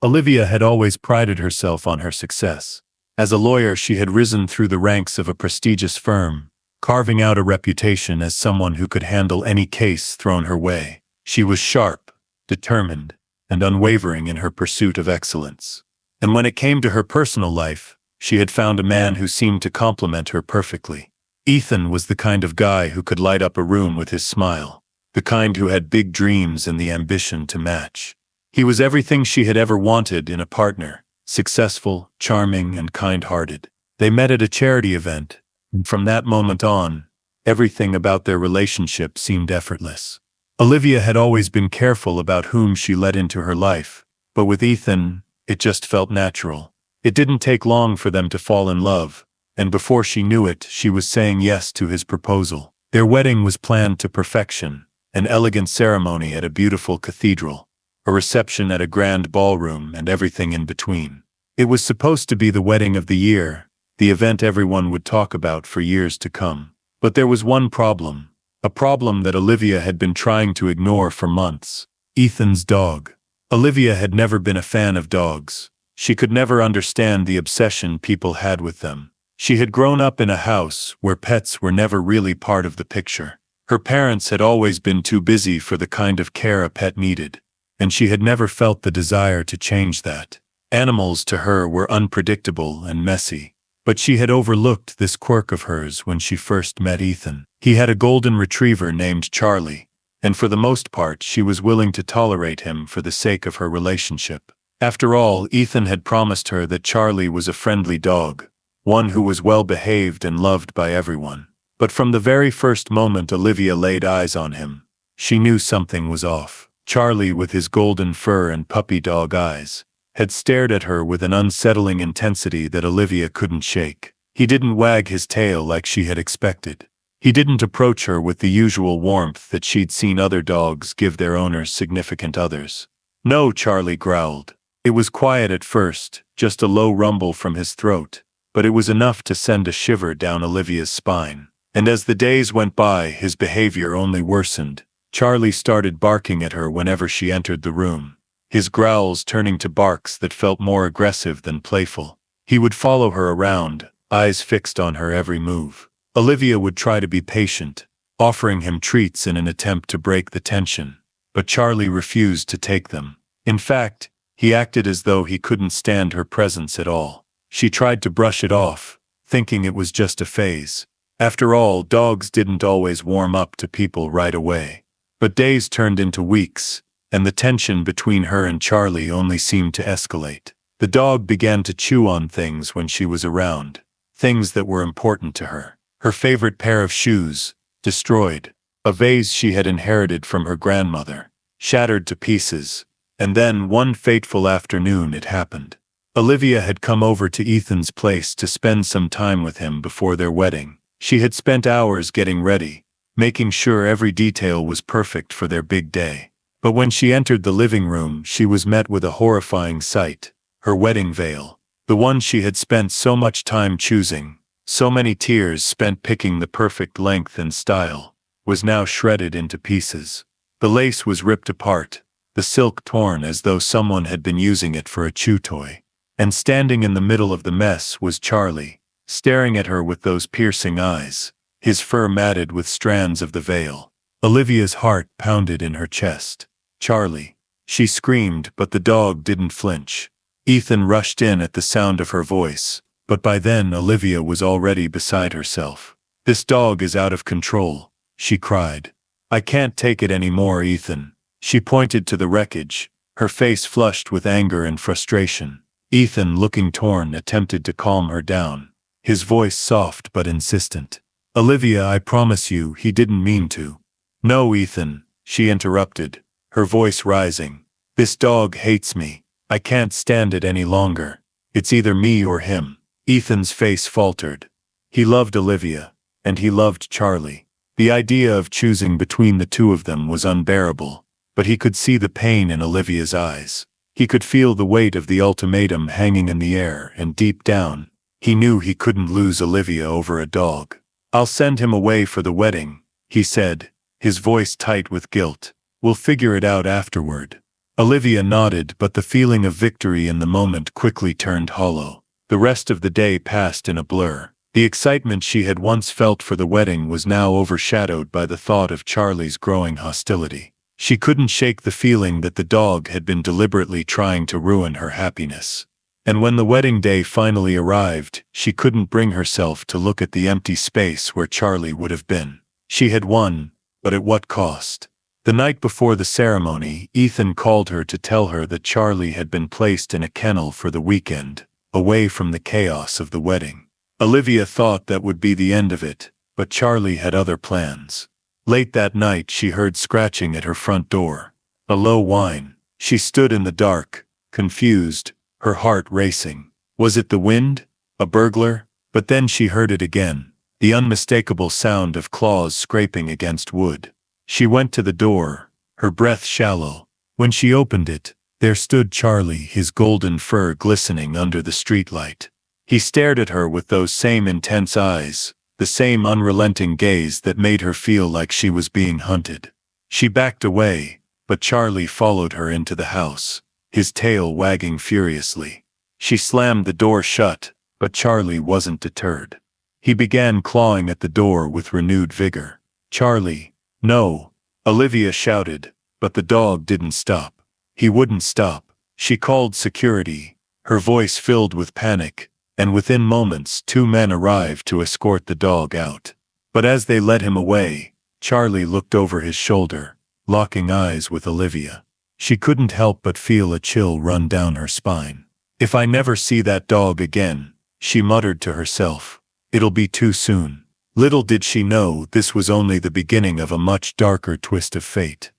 Olivia had always prided herself on her success. As a lawyer, she had risen through the ranks of a prestigious firm, carving out a reputation as someone who could handle any case thrown her way. She was sharp, determined, and unwavering in her pursuit of excellence. And when it came to her personal life, she had found a man who seemed to complement her perfectly. Ethan was the kind of guy who could light up a room with his smile, the kind who had big dreams and the ambition to match. He was everything she had ever wanted in a partner: successful, charming, and kind-hearted. They met at a charity event, and from that moment on, everything about their relationship seemed effortless. Olivia had always been careful about whom she let into her life, but with Ethan, it just felt natural. It didn't take long for them to fall in love, and before she knew it, she was saying yes to his proposal. Their wedding was planned to perfection: an elegant ceremony at a beautiful cathedral, a reception at a grand ballroom, and everything in between. It was supposed to be the wedding of the year, the event everyone would talk about for years to come. But there was one problem, a problem that Olivia had been trying to ignore for months: Ethan's dog. Olivia had never been a fan of dogs. She could never understand the obsession people had with them. She had grown up in a house where pets were never really part of the picture. Her parents had always been too busy for the kind of care a pet needed, and she had never felt the desire to change that. Animals to her were unpredictable and messy, but she had overlooked this quirk of hers when she first met Ethan. He had a golden retriever named Charlie, and for the most part she was willing to tolerate him for the sake of her relationship. After all, Ethan had promised her that Charlie was a friendly dog, one who was well behaved and loved by everyone. But from the very first moment Olivia laid eyes on him, she knew something was off. Charlie, with his golden fur and puppy dog eyes, had stared at her with an unsettling intensity that Olivia couldn't shake. He didn't wag his tail like she had expected. He didn't approach her with the usual warmth that she'd seen other dogs give their owners' significant others. "No," Charlie growled. It was quiet at first, just a low rumble from his throat, but it was enough to send a shiver down Olivia's spine. And as the days went by, his behavior only worsened. Charlie started barking at her whenever she entered the room, his growls turning to barks that felt more aggressive than playful. He would follow her around, eyes fixed on her every move. Olivia would try to be patient, offering him treats in an attempt to break the tension, but Charlie refused to take them. In fact, he acted as though he couldn't stand her presence at all. She tried to brush it off, thinking it was just a phase. After all, dogs didn't always warm up to people right away. But days turned into weeks, and the tension between her and Charlie only seemed to escalate. The dog began to chew on things when she was around, things that were important to her. Her favorite pair of shoes, destroyed. A vase she had inherited from her grandmother, shattered to pieces. And then, one fateful afternoon, it happened. Olivia had come over to Ethan's place to spend some time with him before their wedding. She had spent hours getting ready, making sure every detail was perfect for their big day. But when she entered the living room, she was met with a horrifying sight: her wedding veil. The one she had spent so much time choosing, so many tears spent picking the perfect length and style, was now shredded into pieces. The lace was ripped apart, the silk torn as though someone had been using it for a chew toy. And standing in the middle of the mess was Charlie, staring at her with those piercing eyes, his fur matted with strands of the veil. Olivia's heart pounded in her chest. "Charlie!" She screamed, but the dog didn't flinch. Ethan rushed in at the sound of her voice, but by then Olivia was already beside herself. "This dog is out of control," she cried. "I can't take it anymore, Ethan." She pointed to the wreckage, her face flushed with anger and frustration. Ethan, looking torn, attempted to calm her down, his voice soft but insistent. "Olivia, I promise you, he didn't mean to." "No, Ethan," she interrupted, her voice rising. "This dog hates me. I can't stand it any longer. It's either me or him." Ethan's face faltered. He loved Olivia, and he loved Charlie. The idea of choosing between the two of them was unbearable. But he could see the pain in Olivia's eyes. He could feel the weight of the ultimatum hanging in the air, and deep down, he knew he couldn't lose Olivia over a dog. "I'll send him away for the wedding," he said, his voice tight with guilt. "We'll figure it out afterward." Olivia nodded, but the feeling of victory in the moment quickly turned hollow. The rest of the day passed in a blur. The excitement she had once felt for the wedding was now overshadowed by the thought of Charlie's growing hostility. She couldn't shake the feeling that the dog had been deliberately trying to ruin her happiness. And when the wedding day finally arrived, she couldn't bring herself to look at the empty space where Charlie would have been. She had won, but at what cost? The night before the ceremony, Ethan called her to tell her that Charlie had been placed in a kennel for the weekend, away from the chaos of the wedding. Olivia thought that would be the end of it, but Charlie had other plans. Late that night she heard scratching at her front door. A low whine. She stood in the dark, confused, her heart racing. Was it the wind? A burglar? But then she heard it again, the unmistakable sound of claws scraping against wood. She went to the door, her breath shallow. When she opened it, there stood Charlie, his golden fur glistening under the streetlight. He stared at her with those same intense eyes, the same unrelenting gaze that made her feel like she was being hunted. She backed away, but Charlie followed her into the house, his tail wagging furiously. She slammed the door shut, but Charlie wasn't deterred. He began clawing at the door with renewed vigor. "Charlie, no!" Olivia shouted, but the dog didn't stop. He wouldn't stop. She called security, her voice filled with panic, and within moments 2 men arrived to escort the dog out. But as they led him away, Charlie looked over his shoulder, locking eyes with Olivia. She couldn't help but feel a chill run down her spine. "If I never see that dog again," she muttered to herself, "it'll be too soon." Little did she know this was only the beginning of a much darker twist of fate.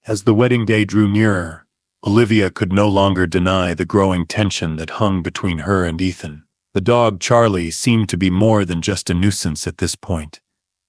As the wedding day drew nearer, Olivia could no longer deny the growing tension that hung between her and Ethan. The dog Charlie seemed to be more than just a nuisance at this point.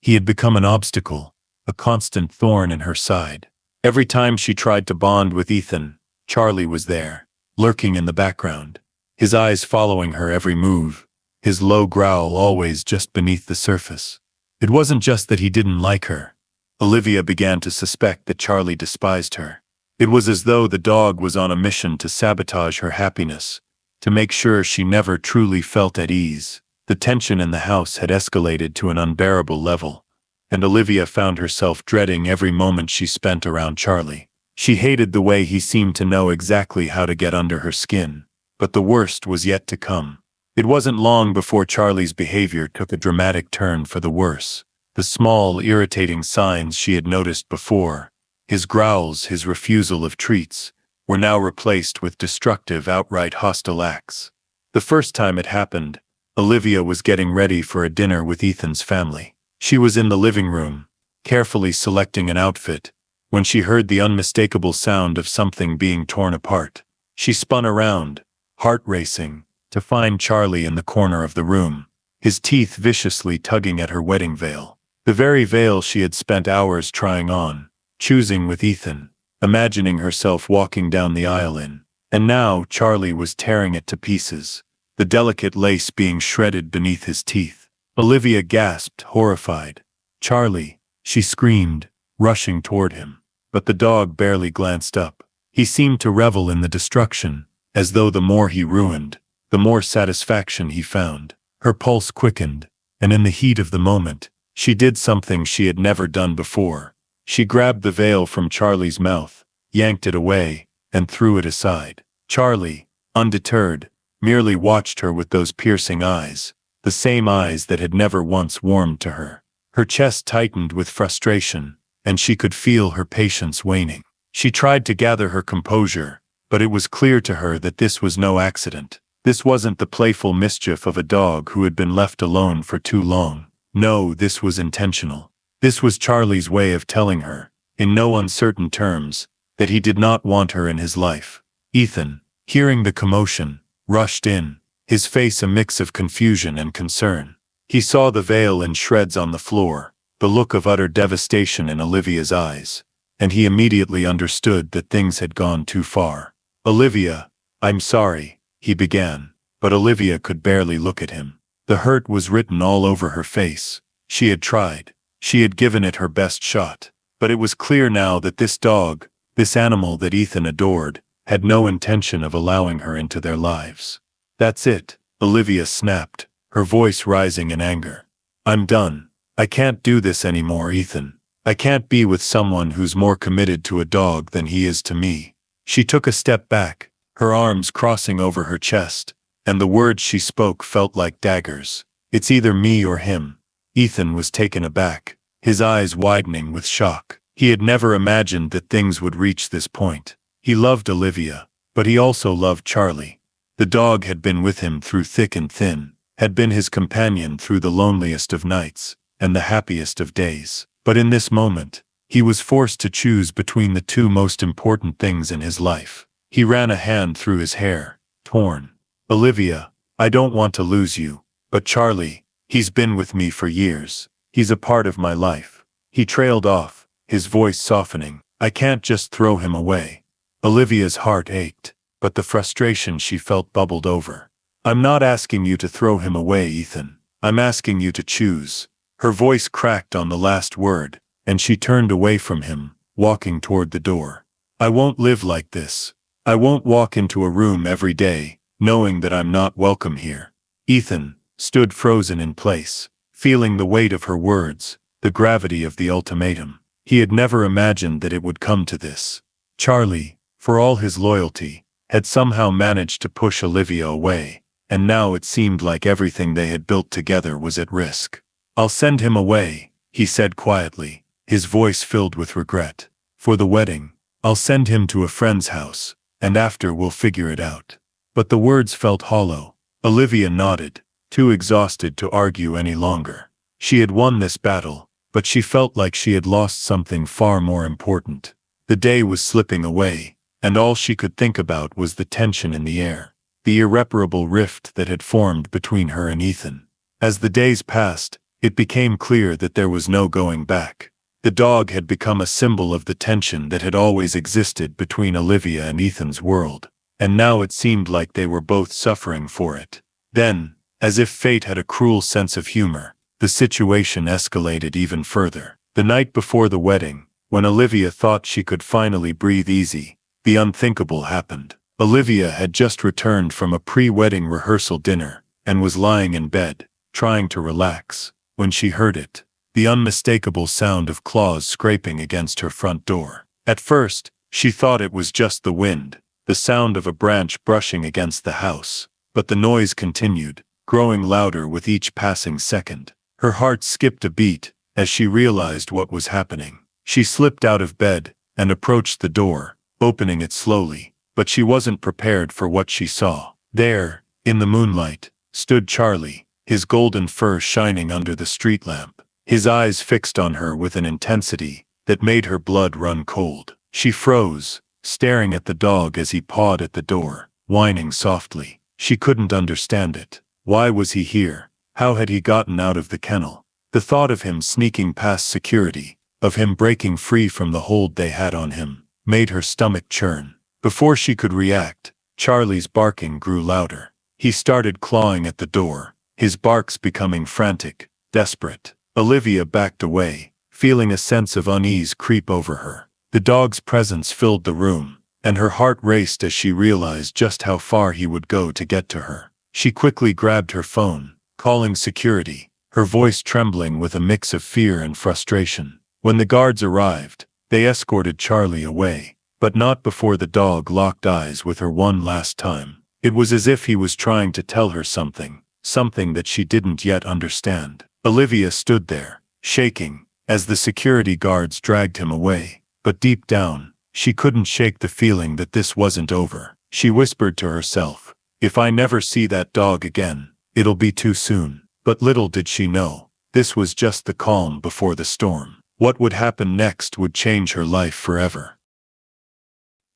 He had become an obstacle, a constant thorn in her side. Every time she tried to bond with Ethan, Charlie was there, lurking in the background, his eyes following her every move, his low growl always just beneath the surface. It wasn't just that he didn't like her. Olivia began to suspect that Charlie despised her. It was as though the dog was on a mission to sabotage her happiness, to make sure she never truly felt at ease. The tension in the house had escalated to an unbearable level, and Olivia found herself dreading every moment she spent around Charlie. She hated the way he seemed to know exactly how to get under her skin, but the worst was yet to come. It wasn't long before Charlie's behavior took a dramatic turn for the worse. The small, irritating signs she had noticed before, his growls, his refusal of treats, were now replaced with destructive, outright hostile acts. The first time it happened, Olivia was getting ready for a dinner with Ethan's family. She was in the living room, carefully selecting an outfit, when she heard the unmistakable sound of something being torn apart. She spun around, heart racing, to find Charlie in the corner of the room, his teeth viciously tugging at her wedding veil. The very veil she had spent hours trying on, choosing with Ethan, imagining herself walking down the aisle in. And now Charlie was tearing it to pieces, the delicate lace being shredded beneath his teeth. Olivia gasped, horrified. "Charlie," she screamed, rushing toward him. But the dog barely glanced up. He seemed to revel in the destruction, as though the more he ruined, the more satisfaction he found. Her pulse quickened, and in the heat of the moment, she did something she had never done before. She grabbed the veil from Charlie's mouth, yanked it away, and threw it aside. Charlie, undeterred, merely watched her with those piercing eyes, the same eyes that had never once warmed to her. Her chest tightened with frustration, and she could feel her patience waning. She tried to gather her composure, but it was clear to her that this was no accident. This wasn't the playful mischief of a dog who had been left alone for too long. No, this was intentional. This was Charlie's way of telling her, in no uncertain terms, that he did not want her in his life. Ethan, hearing the commotion, rushed in, his face a mix of confusion and concern. He saw the veil in shreds on the floor, the look of utter devastation in Olivia's eyes, and he immediately understood that things had gone too far. "Olivia, I'm sorry," he began, but Olivia could barely look at him. The hurt was written all over her face. She had tried. She had given it her best shot. But it was clear now that this dog, This animal that Ethan adored had no intention of allowing her into their lives. "That's it," Olivia snapped, her voice rising in anger. "I'm done. I can't do this anymore, Ethan. I can't be with someone who's more committed to a dog than he is to me." She took a step back, her arms crossing over her chest, and the words she spoke felt like daggers. "It's either me or him." Ethan was taken aback, his eyes widening with shock. He had never imagined that things would reach this point. He loved Olivia, but he also loved Charlie. The dog had been with him through thick and thin, had been his companion through the loneliest of nights and the happiest of days. But in this moment, he was forced to choose between the two most important things in his life. He ran a hand through his hair, torn. "Olivia, I don't want to lose you, but Charlie, he's been with me for years. He's a part of my life." He trailed off, his voice softening. "I can't just throw him away." Olivia's heart ached, but the frustration she felt bubbled over. "I'm not asking you to throw him away, Ethan. I'm asking you to choose." Her voice cracked on the last word, and she turned away from him, walking toward the door. "I won't live like this. I won't walk into a room every day, knowing that I'm not welcome here." Ethan stood frozen in place, feeling the weight of her words, the gravity of the ultimatum. He had never imagined that it would come to this. Charlie, for all his loyalty, had somehow managed to push Olivia away, and now it seemed like everything they had built together was at risk. "I'll send him away," he said quietly, his voice filled with regret. "For the wedding, I'll send him to a friend's house, and after we'll figure it out." But the words felt hollow. Olivia nodded, too exhausted to argue any longer. She had won this battle, but she felt like she had lost something far more important. The day was slipping away, and all she could think about was the tension in the air, the irreparable rift that had formed between her and Ethan. As the days passed, it became clear that there was no going back. The dog had become a symbol of the tension that had always existed between Olivia and Ethan's world, and now it seemed like they were both suffering for it. Then, as if fate had a cruel sense of humor, the situation escalated even further. The night before the wedding, when Olivia thought she could finally breathe easy, the unthinkable happened. Olivia had just returned from a pre-wedding rehearsal dinner, and was lying in bed, trying to relax, when she heard it, the unmistakable sound of claws scraping against her front door. At first, she thought it was just the wind, the sound of a branch brushing against the house, but the noise continued, growing louder with each passing second. Her heart skipped a beat as she realized what was happening. She slipped out of bed and approached the door, opening it slowly, but she wasn't prepared for what she saw. There, in the moonlight, stood Charlie, his golden fur shining under the street lamp, his eyes fixed on her with an intensity that made her blood run cold. She froze, staring at the dog as he pawed at the door, whining softly. She couldn't understand it. Why was he here? How had he gotten out of the kennel? The thought of him sneaking past security, of him breaking free from the hold they had on him, made her stomach churn. Before she could react, Charlie's barking grew louder. He started clawing at the door, his barks becoming frantic, desperate. Olivia backed away, feeling a sense of unease creep over her. The dog's presence filled the room, and her heart raced as she realized just how far he would go to get to her. She quickly grabbed her phone, calling security, her voice trembling with a mix of fear and frustration. When the guards arrived, they escorted Charlie away, but not before the dog locked eyes with her one last time. It was as if he was trying to tell her something that she didn't yet understand. Olivia stood there, shaking, as the security guards dragged him away, but deep down, she couldn't shake the feeling that this wasn't over. She whispered to herself, "If I never see that dog again, it'll be too soon." But little did she know, this was just the calm before the storm. What would happen next would change her life forever.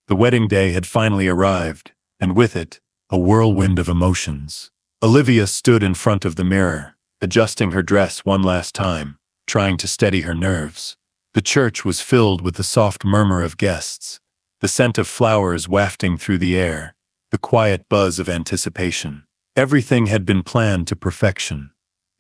The wedding day had finally arrived, and with it, a whirlwind of emotions. Olivia stood in front of the mirror, adjusting her dress one last time, trying to steady her nerves. The church was filled with the soft murmur of guests, the scent of flowers wafting through the air, the quiet buzz of anticipation. Everything had been planned to perfection.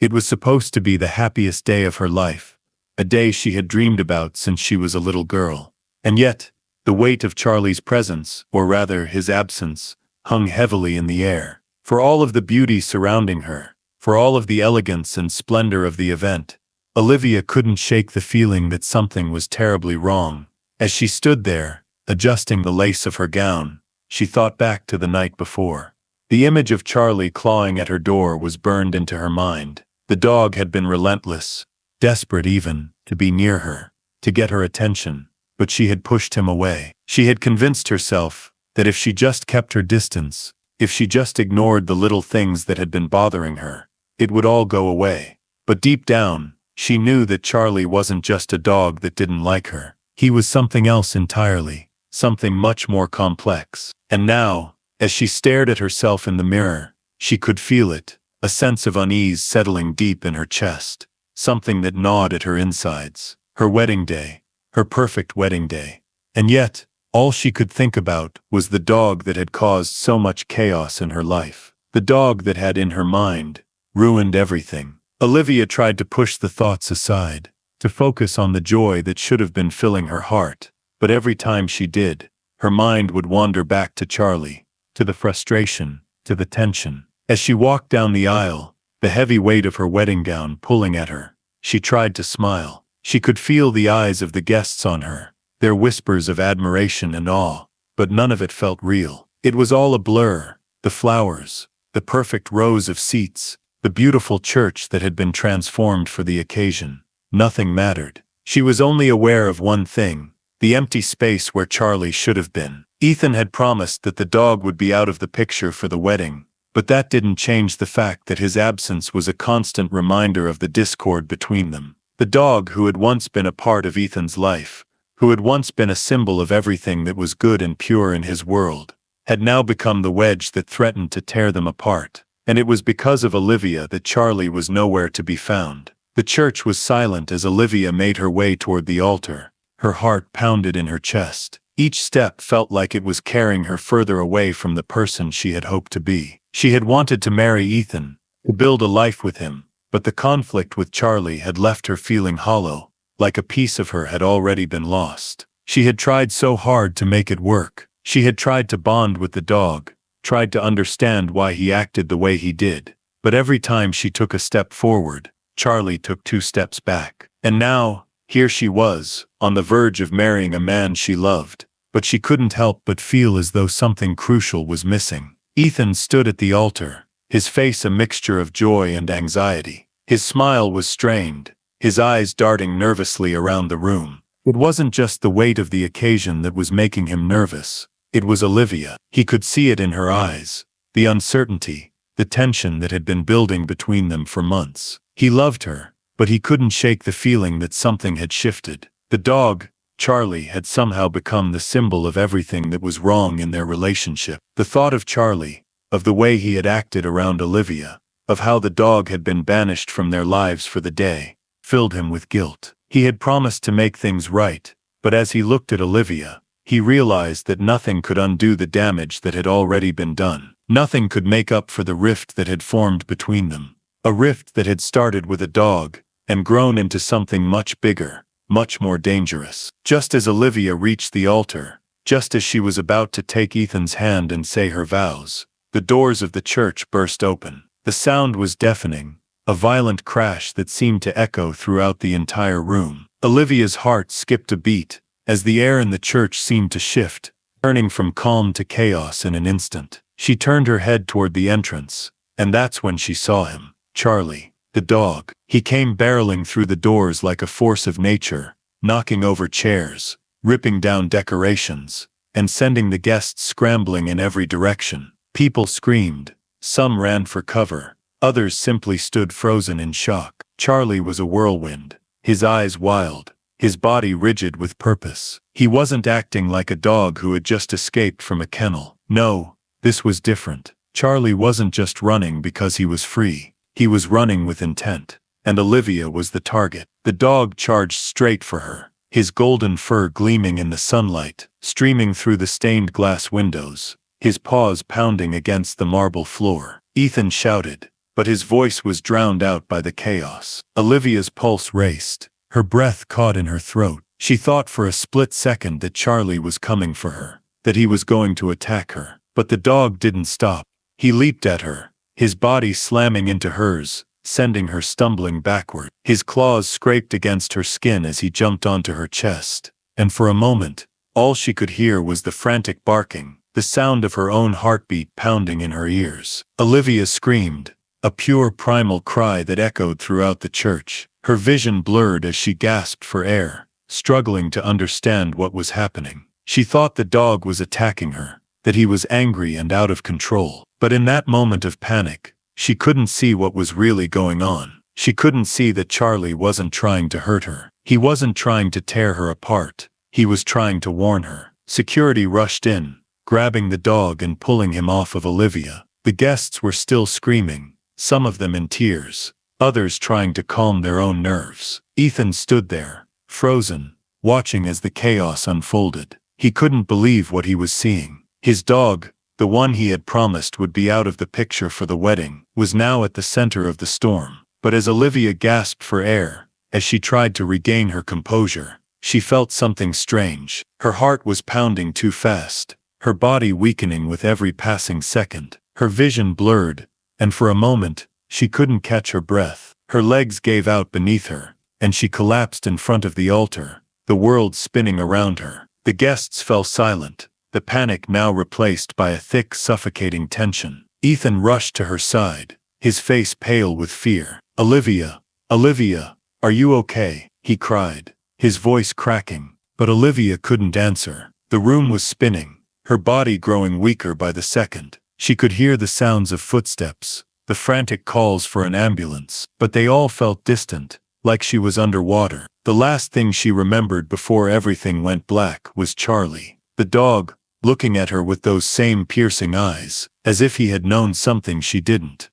It was supposed to be the happiest day of her life, a day she had dreamed about since she was a little girl. And yet, The weight of Charlie's presence, or rather his absence, hung heavily in the air. For all of the beauty surrounding her, for all of the elegance and splendor of the event, Olivia couldn't shake the feeling that something was terribly wrong. As she stood there, adjusting the lace of her gown, she thought back to the night before. The image of Charlie clawing at her door was burned into her mind. The dog had been relentless, desperate even, to be near her, to get her attention, but she had pushed him away. She had convinced herself that if she just kept her distance, if she just ignored the little things that had been bothering her, it would all go away. But deep down, she knew that Charlie wasn't just a dog that didn't like her. He was something else entirely, something much more complex. And now, as she stared at herself in the mirror, she could feel it, a sense of unease settling deep in her chest, something that gnawed at her insides. Her wedding day, her perfect wedding day. And yet, all she could think about was the dog that had caused so much chaos in her life. The dog that had, in her mind, ruined everything. Olivia tried to push the thoughts aside, to focus on the joy that should have been filling her heart, but every time she did, her mind would wander back to Charlie, to the frustration, to the tension. As she walked down the aisle, the heavy weight of her wedding gown pulling at her, she tried to smile. She could feel the eyes of the guests on her, their whispers of admiration and awe, but none of it felt real. It was all a blur, the flowers, the perfect rows of seats, the beautiful church that had been transformed for the occasion. Nothing mattered. She was only aware of one thing, the empty space where Charlie should have been. Ethan had promised that the dog would be out of the picture for the wedding, but that didn't change the fact that his absence was a constant reminder of the discord between them. The dog who had once been a part of Ethan's life, who had once been a symbol of everything that was good and pure in his world, had now become the wedge that threatened to tear them apart. And it was because of Olivia that Charlie was nowhere to be found. The church was silent as Olivia made her way toward the altar. Her heart pounded in her chest. Each step felt like it was carrying her further away from the person she had hoped to be. She had wanted to marry Ethan, to build a life with him, but the conflict with Charlie had left her feeling hollow, like a piece of her had already been lost. She had tried so hard to make it work. She had tried to bond with the dog, tried to understand why he acted the way he did, but every time she took a step forward, Charlie took 2 steps back. And now, here she was, on the verge of marrying a man she loved, but she couldn't help but feel as though something crucial was missing. Ethan stood at the altar, his face a mixture of joy and anxiety. His smile was strained, his eyes darting nervously around the room. It wasn't just the weight of the occasion that was making him nervous. It was Olivia. He could see it in her eyes, the uncertainty, the tension that had been building between them for months. He loved her, but he couldn't shake the feeling that something had shifted. The dog, Charlie, had somehow become the symbol of everything that was wrong in their relationship. The thought of Charlie, of the way he had acted around Olivia, of how the dog had been banished from their lives for the day, filled him with guilt. He had promised to make things right, but as he looked at Olivia, he realized that nothing could undo the damage that had already been done. Nothing could make up for the rift that had formed between them. A rift that had started with a dog, and grown into something much bigger, much more dangerous. Just as Olivia reached the altar, just as she was about to take Ethan's hand and say her vows, the doors of the church burst open. The sound was deafening, a violent crash that seemed to echo throughout the entire room. Olivia's heart skipped a beat, as the air in the church seemed to shift, turning from calm to chaos in an instant. She turned her head toward the entrance, and that's when she saw him. Charlie, the dog. He came barreling through the doors like a force of nature, knocking over chairs, ripping down decorations, and sending the guests scrambling in every direction. People screamed, some ran for cover, others simply stood frozen in shock. Charlie was a whirlwind, his eyes wild, his body rigid with purpose. He wasn't acting like a dog who had just escaped from a kennel. No, this was different. Charlie wasn't just running because he was free. He was running with intent. And Olivia was the target. The dog charged straight for her, his golden fur gleaming in the sunlight, streaming through the stained glass windows, his paws pounding against the marble floor. Ethan shouted, but his voice was drowned out by the chaos. Olivia's pulse raced. Her breath caught in her throat. She thought for a split second that Charlie was coming for her, that he was going to attack her. But the dog didn't stop. He leaped at her, his body slamming into hers, sending her stumbling backward. His claws scraped against her skin as he jumped onto her chest. And for a moment, all she could hear was the frantic barking, the sound of her own heartbeat pounding in her ears. Olivia screamed, a pure primal cry that echoed throughout the church. Her vision blurred as she gasped for air, struggling to understand what was happening. She thought the dog was attacking her, that he was angry and out of control. But in that moment of panic, she couldn't see what was really going on. She couldn't see that Charlie wasn't trying to hurt her. He wasn't trying to tear her apart. He was trying to warn her. Security rushed in, grabbing the dog and pulling him off of Olivia. The guests were still screaming, some of them in tears, others trying to calm their own nerves. Ethan stood there, frozen, watching as the chaos unfolded. He couldn't believe what he was seeing. His dog, the one he had promised would be out of the picture for the wedding, was now at the center of the storm. But as Olivia gasped for air, as she tried to regain her composure, she felt something strange. Her heart was pounding too fast, her body weakening with every passing second. Her vision blurred, and for a moment, she couldn't catch her breath. Her legs gave out beneath her, and she collapsed in front of the altar, the world spinning around her. The guests fell silent, the panic now replaced by a thick, suffocating tension. Ethan rushed to her side, his face pale with fear. "Olivia, Olivia, are you okay?" he cried, his voice cracking. But Olivia couldn't answer. The room was spinning, her body growing weaker by the second. She could hear the sounds of footsteps, the frantic calls for an ambulance, but they all felt distant, like she was underwater. The last thing she remembered before everything went black was Charlie, the dog, looking at her with those same piercing eyes, as if he had known something she didn't.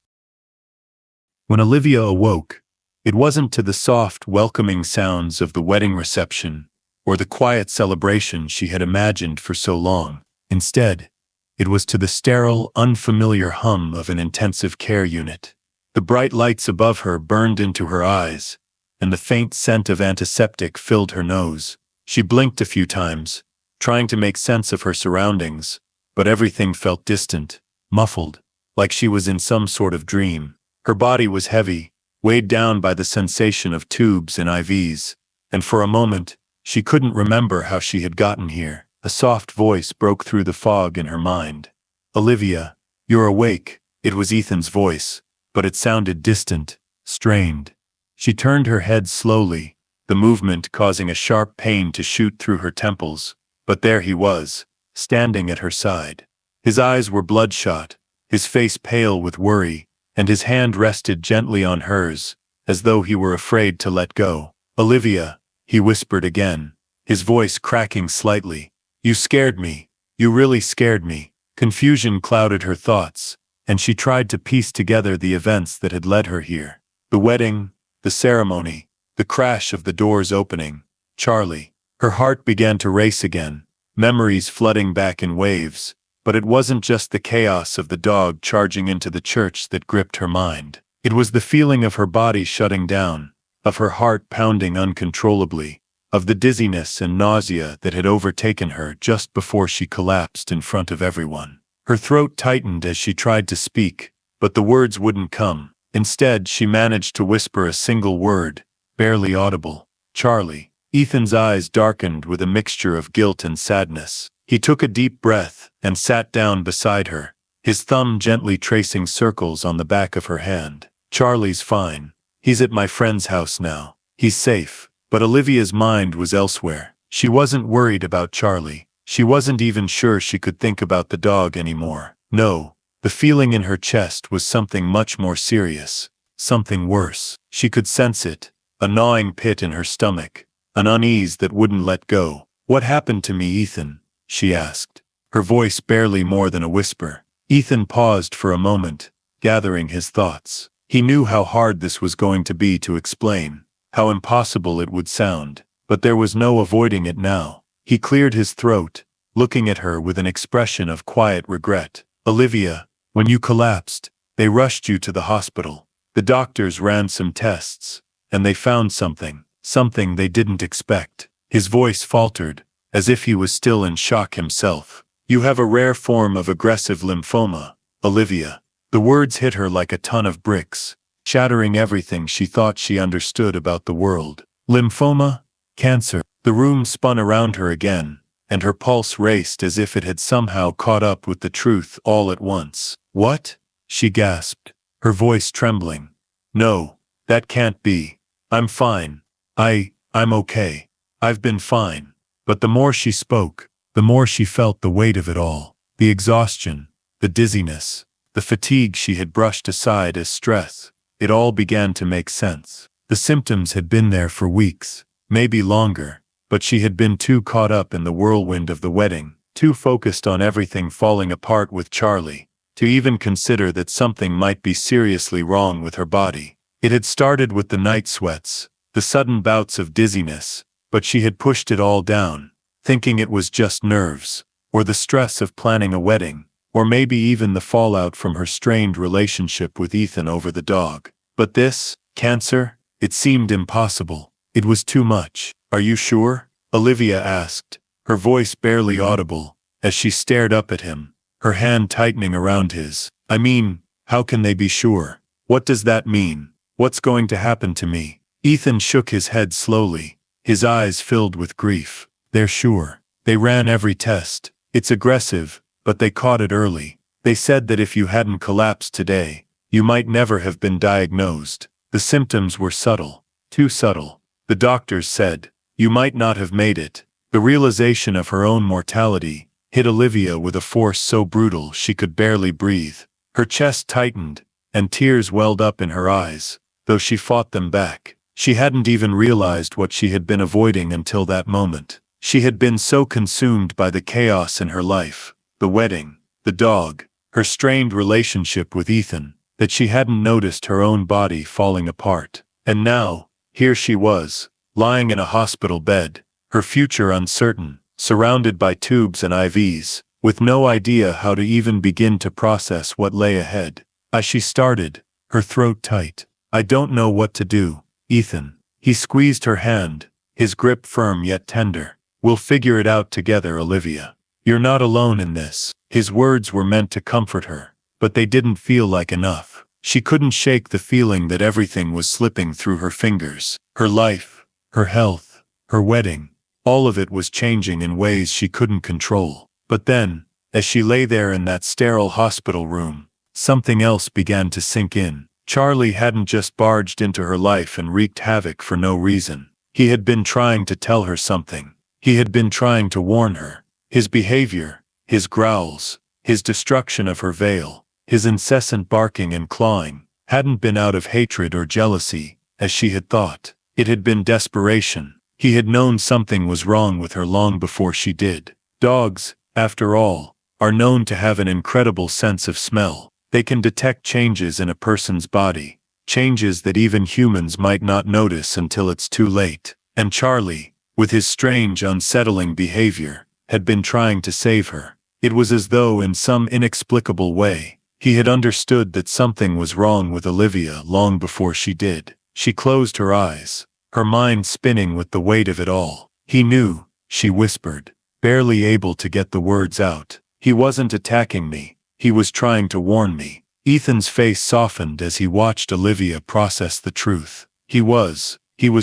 When Olivia awoke, it wasn't to the soft, welcoming sounds of the wedding reception, or the quiet celebration she had imagined for so long. Instead, it was to the sterile, unfamiliar hum of an intensive care unit. The bright lights above her burned into her eyes, and the faint scent of antiseptic filled her nose. She blinked a few times, trying to make sense of her surroundings, but everything felt distant, muffled, like she was in some sort of dream. Her body was heavy, weighed down by the sensation of tubes and IVs, and for a moment, she couldn't remember how she had gotten here. A soft voice broke through the fog in her mind. "Olivia, you're awake." It was Ethan's voice, but it sounded distant, strained. She turned her head slowly, the movement causing a sharp pain to shoot through her temples. But there he was, standing at her side. His eyes were bloodshot, his face pale with worry, and his hand rested gently on hers, as though he were afraid to let go. "Olivia," he whispered again, his voice cracking slightly. "You scared me. You really scared me." Confusion clouded her thoughts, and she tried to piece together the events that had led her here. The wedding, the ceremony, the crash of the doors opening, Charlie. Her heart began to race again, memories flooding back in waves. But it wasn't just the chaos of the dog charging into the church that gripped her mind. It was the feeling of her body shutting down, of her heart pounding uncontrollably, of the dizziness and nausea that had overtaken her just before she collapsed in front of everyone. Her throat tightened as she tried to speak, but the words wouldn't come. Instead, she managed to whisper a single word, barely audible. "Charlie." Ethan's eyes darkened with a mixture of guilt and sadness. He took a deep breath and sat down beside her, his thumb gently tracing circles on the back of her hand. "Charlie's fine. He's at my friend's house now. He's safe." But Olivia's mind was elsewhere. She wasn't worried about Charlie. She wasn't even sure she could think about the dog anymore. No, the feeling in her chest was something much more serious, something worse. She could sense it, a gnawing pit in her stomach, an unease that wouldn't let go. "What happened to me, Ethan?" she asked, her voice barely more than a whisper. Ethan paused for a moment, gathering his thoughts. He knew how hard this was going to be to explain, how impossible it would sound, but there was no avoiding it now. He cleared his throat, looking at her with an expression of quiet regret. "Olivia, when you collapsed, they rushed you to the hospital. The doctors ran some tests, and they found something they didn't expect." His voice faltered, as if he was still in shock himself. You have a rare form of aggressive lymphoma, Olivia. The words hit her like a ton of bricks, shattering everything she thought she understood about the world. Lymphoma? Cancer. The room spun around her again, and her pulse raced as if it had somehow caught up with the truth all at once. What? She gasped, her voice trembling. No, that can't be. I'm fine. I'm okay. I've been fine. But the more she spoke, the more she felt the weight of it all. The exhaustion, the dizziness, the fatigue she had brushed aside as stress. It all began to make sense. The symptoms had been there for weeks, maybe longer, but she had been too caught up in the whirlwind of the wedding, too focused on everything falling apart with Charlie, to even consider that something might be seriously wrong with her body. It had started with the night sweats, the sudden bouts of dizziness, but she had pushed it all down, thinking it was just nerves, or the stress of planning a wedding, or maybe even the fallout from her strained relationship with Ethan over the dog. But this, cancer, it seemed impossible. It was too much. Are you sure? Olivia asked, her voice barely audible, as she stared up at him, her hand tightening around his. I mean, how can they be sure? What does that mean? What's going to happen to me? Ethan shook his head slowly, his eyes filled with grief. They're sure. They ran every test. It's aggressive, but they caught it early. They said that if you hadn't collapsed today, you might never have been diagnosed. The symptoms were subtle, too subtle. The doctors said, you might not have made it. The realization of her own mortality hit Olivia with a force so brutal she could barely breathe. Her chest tightened, and tears welled up in her eyes, though she fought them back. She hadn't even realized what she had been avoiding until that moment. She had been so consumed by the chaos in her life, the wedding, the dog, her strained relationship with Ethan, that she hadn't noticed her own body falling apart. And now, here she was, lying in a hospital bed, her future uncertain, surrounded by tubes and IVs, with no idea how to even begin to process what lay ahead. As she started, her throat tight. I don't know what to do, Ethan. He squeezed her hand, his grip firm yet tender. We'll figure it out together, Olivia. You're not alone in this. His words were meant to comfort her, but they didn't feel like enough. She couldn't shake the feeling that everything was slipping through her fingers. Her life, her health, her wedding, all of it was changing in ways she couldn't control. But then, as she lay there in that sterile hospital room, something else began to sink in. Charlie hadn't just barged into her life and wreaked havoc for no reason. He had been trying to tell her something. He had been trying to warn her. His behavior, his growls, his destruction of her veil, his incessant barking and clawing, hadn't been out of hatred or jealousy, as she had thought. It had been desperation. He had known something was wrong with her long before she did. Dogs, after all, are known to have an incredible sense of smell. They can detect changes in a person's body, changes that even humans might not notice until it's too late. And Charlie, with his strange, unsettling behavior, had been trying to save her. It was as though, in some inexplicable way, he had understood that something was wrong with Olivia long before she did. She closed her eyes, her mind spinning with the weight of it all. He knew, she whispered, barely able to get the words out. He wasn't attacking me. He was trying to warn me. Ethan's face softened as he watched Olivia process the truth. He was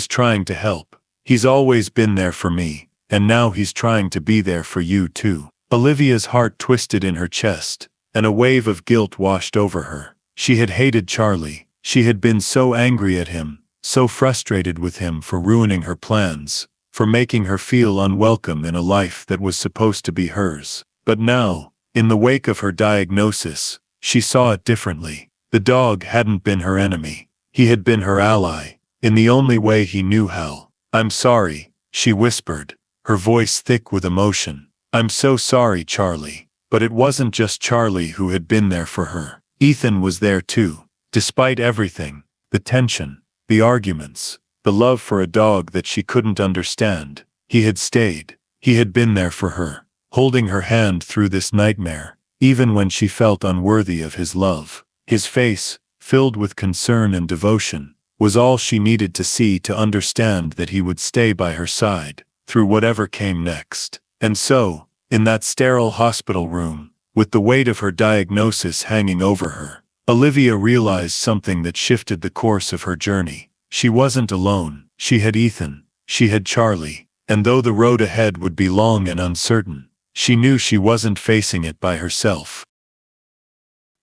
trying to help. He's always been there for me, and now he's trying to be there for you too. Olivia's heart twisted in her chest, and a wave of guilt washed over her. She had hated Charlie. She had been so angry at him, so frustrated with him for ruining her plans, for making her feel unwelcome in a life that was supposed to be hers. But now, in the wake of her diagnosis, she saw it differently. The dog hadn't been her enemy. He had been her ally, in the only way he knew how. I'm sorry, she whispered, her voice thick with emotion. I'm so sorry, Charlie. But it wasn't just Charlie who had been there for her. Ethan was there too. Despite everything, the tension, the arguments, the love for a dog that she couldn't understand, he had stayed. He had been there for her, holding her hand through this nightmare, even when she felt unworthy of his love. His face, filled with concern and devotion, was all she needed to see to understand that he would stay by her side, through whatever came next. And so, in that sterile hospital room, with the weight of her diagnosis hanging over her, Olivia realized something that shifted the course of her journey. She wasn't alone. She had Ethan. She had Charlie. And though the road ahead would be long and uncertain, she knew she wasn't facing it by herself.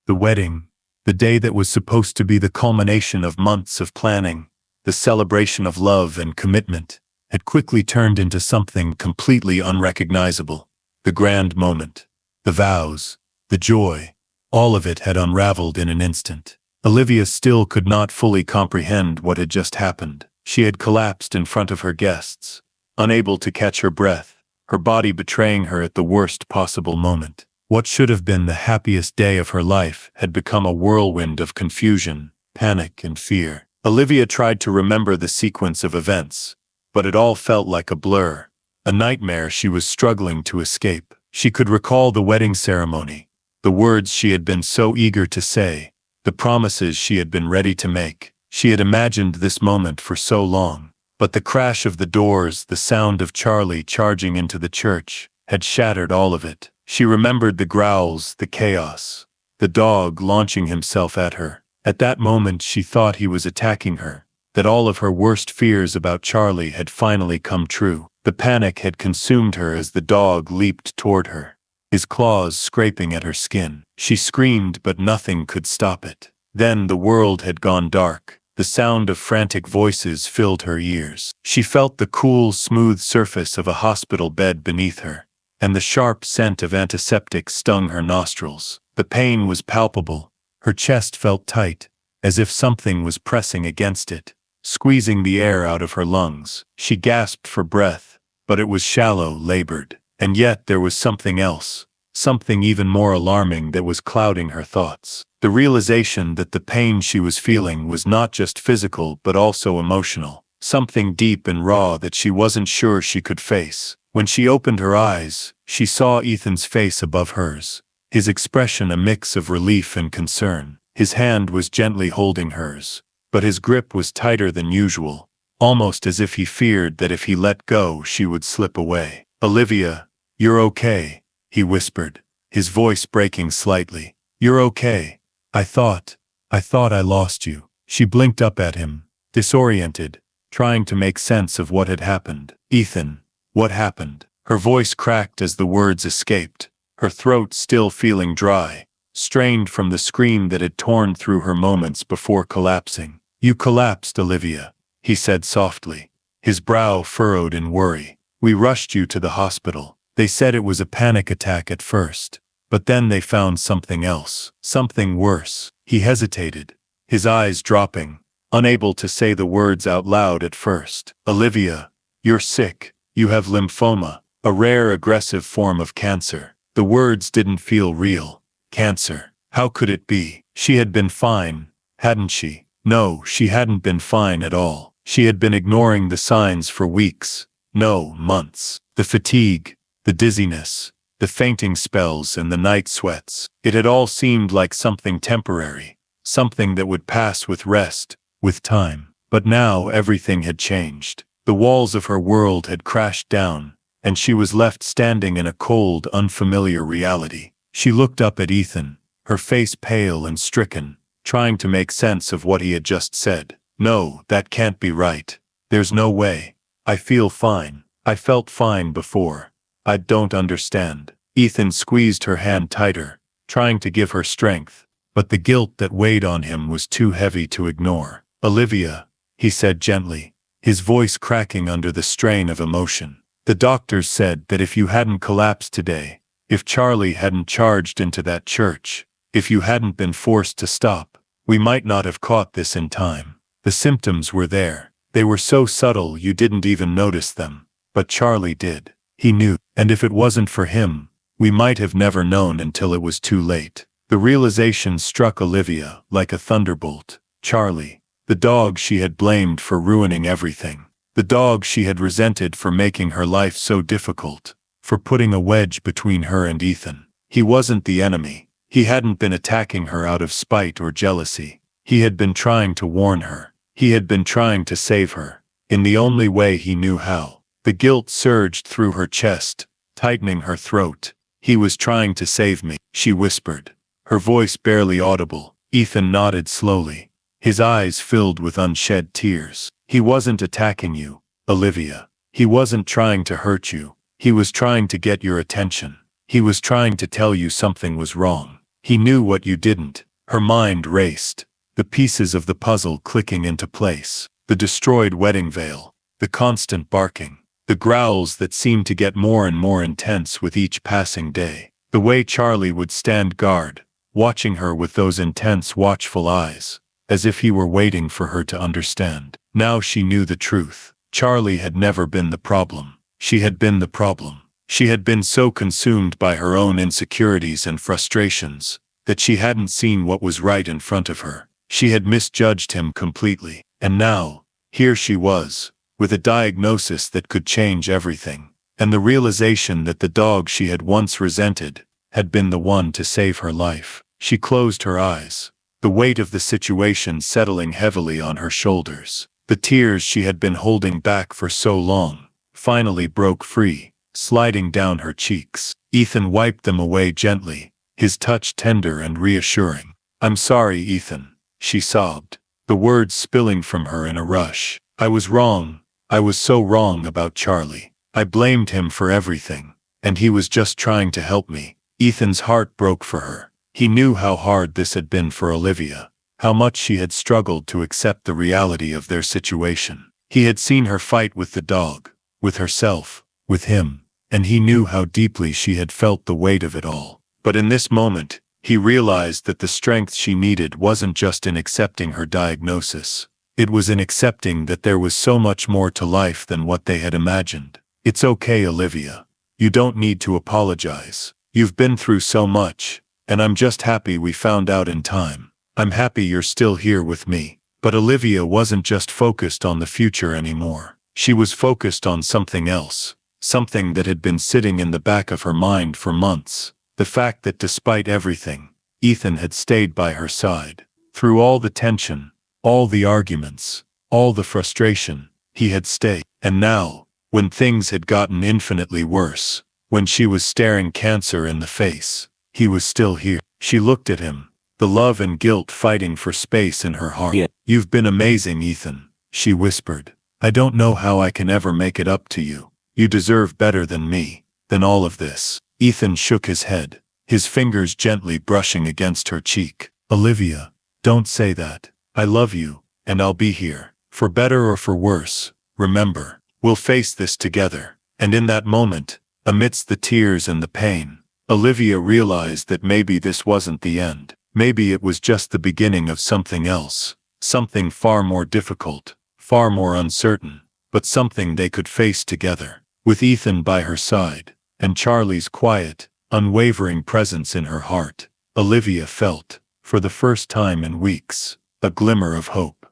The wedding, the day that was supposed to be the culmination of months of planning, the celebration of love and commitment, had quickly turned into something completely unrecognizable. The grand moment, the vows, the joy, all of it had unraveled in an instant. Olivia still could not fully comprehend what had just happened. She had collapsed in front of her guests, unable to catch her breath, her body betraying her at the worst possible moment. What should have been the happiest day of her life had become a whirlwind of confusion, panic, and fear. Olivia tried to remember the sequence of events, but it all felt like a blur, a nightmare she was struggling to escape. She could recall the wedding ceremony, the words she had been so eager to say, the promises she had been ready to make. She had imagined this moment for so long, but the crash of the doors, the sound of Charlie charging into the church, had shattered all of it. She remembered the growls, the chaos, the dog launching himself at her. At that moment she thought he was attacking her, that all of her worst fears about Charlie had finally come true. The panic had consumed her as the dog leaped toward her, his claws scraping at her skin. She screamed, but nothing could stop it. Then the world had gone dark. The sound of frantic voices filled her ears. She felt the cool, smooth surface of a hospital bed beneath her, and the sharp scent of antiseptic stung her nostrils. The pain was palpable. Her chest felt tight, as if something was pressing against it, squeezing the air out of her lungs. She gasped for breath, but it was shallow, labored. And yet there was something else, something even more alarming that was clouding her thoughts. The realization that the pain she was feeling was not just physical but also emotional, something deep and raw that she wasn't sure she could face. When she opened her eyes, she saw Ethan's face above hers, his expression a mix of relief and concern. His hand was gently holding hers, but his grip was tighter than usual, almost as if he feared that if he let go she would slip away. "Olivia, you're okay," he whispered, his voice breaking slightly. "You're okay. I thought I lost you." She blinked up at him, disoriented, trying to make sense of what had happened. "Ethan, what happened?" Her voice cracked as the words escaped, her throat still feeling dry, strained from the scream that had torn through her moments before collapsing. "You collapsed, Olivia," he said softly, his brow furrowed in worry. "We rushed you to the hospital. They said it was a panic attack at first, but then they found something else, something worse." He hesitated, his eyes dropping, unable to say the words out loud at first. "Olivia, you're sick. You have lymphoma, a rare aggressive form of cancer." The words didn't feel real. Cancer. How could it be? She had been fine, hadn't she? No, she hadn't been fine at all. She had been ignoring the signs for weeks, no, months. The fatigue, the dizziness, the fainting spells and the night sweats. It had all seemed like something temporary, something that would pass with rest, with time. But now everything had changed. The walls of her world had crashed down, and she was left standing in a cold, unfamiliar reality. She looked up at Ethan, her face pale and stricken, trying to make sense of what he had just said. "No, that can't be right. There's no way. I feel fine. I felt fine before. I don't understand." Ethan squeezed her hand tighter, trying to give her strength, but the guilt that weighed on him was too heavy to ignore. "Olivia," he said gently, his voice cracking under the strain of emotion. "The doctors said that if you hadn't collapsed today, if Charlie hadn't charged into that church, if you hadn't been forced to stop, we might not have caught this in time. The symptoms were there. They were so subtle you didn't even notice them. But Charlie did. He knew. And if it wasn't for him, we might have never known until it was too late." The realization struck Olivia like a thunderbolt. Charlie, the dog she had blamed for ruining everything. The dog she had resented for making her life so difficult, for putting a wedge between her and Ethan. He wasn't the enemy. He hadn't been attacking her out of spite or jealousy. He had been trying to warn her. He had been trying to save her, in the only way he knew how. The guilt surged through her chest, tightening her throat. "He was trying to save me," she whispered, her voice barely audible. Ethan nodded slowly, his eyes filled with unshed tears. "He wasn't attacking you, Olivia. He wasn't trying to hurt you. He was trying to get your attention. He was trying to tell you something was wrong. He knew what you didn't." Her mind raced, the pieces of the puzzle clicking into place. The destroyed wedding veil, the constant barking, the growls that seemed to get more and more intense with each passing day. The way Charlie would stand guard, watching her with those intense, watchful eyes, as if he were waiting for her to understand. Now she knew the truth. Charlie had never been the problem. She had been the problem. She had been so consumed by her own insecurities and frustrations that she hadn't seen what was right in front of her. She had misjudged him completely. And now, here she was, with a diagnosis that could change everything, and the realization that the dog she had once resented had been the one to save her life. She closed her eyes, the weight of the situation settling heavily on her shoulders. The tears she had been holding back for so long finally broke free, sliding down her cheeks. Ethan wiped them away gently, his touch tender and reassuring. "I'm sorry, Ethan," she sobbed, the words spilling from her in a rush. "I was wrong. I was so wrong about Charlie. I blamed him for everything, and he was just trying to help me." Ethan's heart broke for her. He knew how hard this had been for Olivia, how much she had struggled to accept the reality of their situation. He had seen her fight with the dog, with herself, with him, and he knew how deeply she had felt the weight of it all. But in this moment, he realized that the strength she needed wasn't just in accepting her diagnosis. It was in accepting that there was so much more to life than what they had imagined. "It's okay, Olivia. You don't need to apologize. You've been through so much, and I'm just happy we found out in time. I'm happy you're still here with me." But Olivia wasn't just focused on the future anymore. She was focused on something else, something that had been sitting in the back of her mind for months. The fact that despite everything, Ethan had stayed by her side. Through all the tension, all the arguments, all the frustration, he had stayed. And now, when things had gotten infinitely worse, when she was staring cancer in the face, he was still here. She looked at him, the love and guilt fighting for space in her heart. "You've been amazing, Ethan," she whispered. "I don't know how I can ever make it up to you. You deserve better than me, than all of this." Ethan shook his head, his fingers gently brushing against her cheek. "Olivia, don't say that. I love you, and I'll be here. For better or for worse, remember, we'll face this together." And in that moment, amidst the tears and the pain, Olivia realized that maybe this wasn't the end. Maybe it was just the beginning of something else, something far more difficult, far more uncertain, but something they could face together. With Ethan by her side, and Charlie's quiet, unwavering presence in her heart, Olivia felt, for the first time in weeks, a glimmer of hope.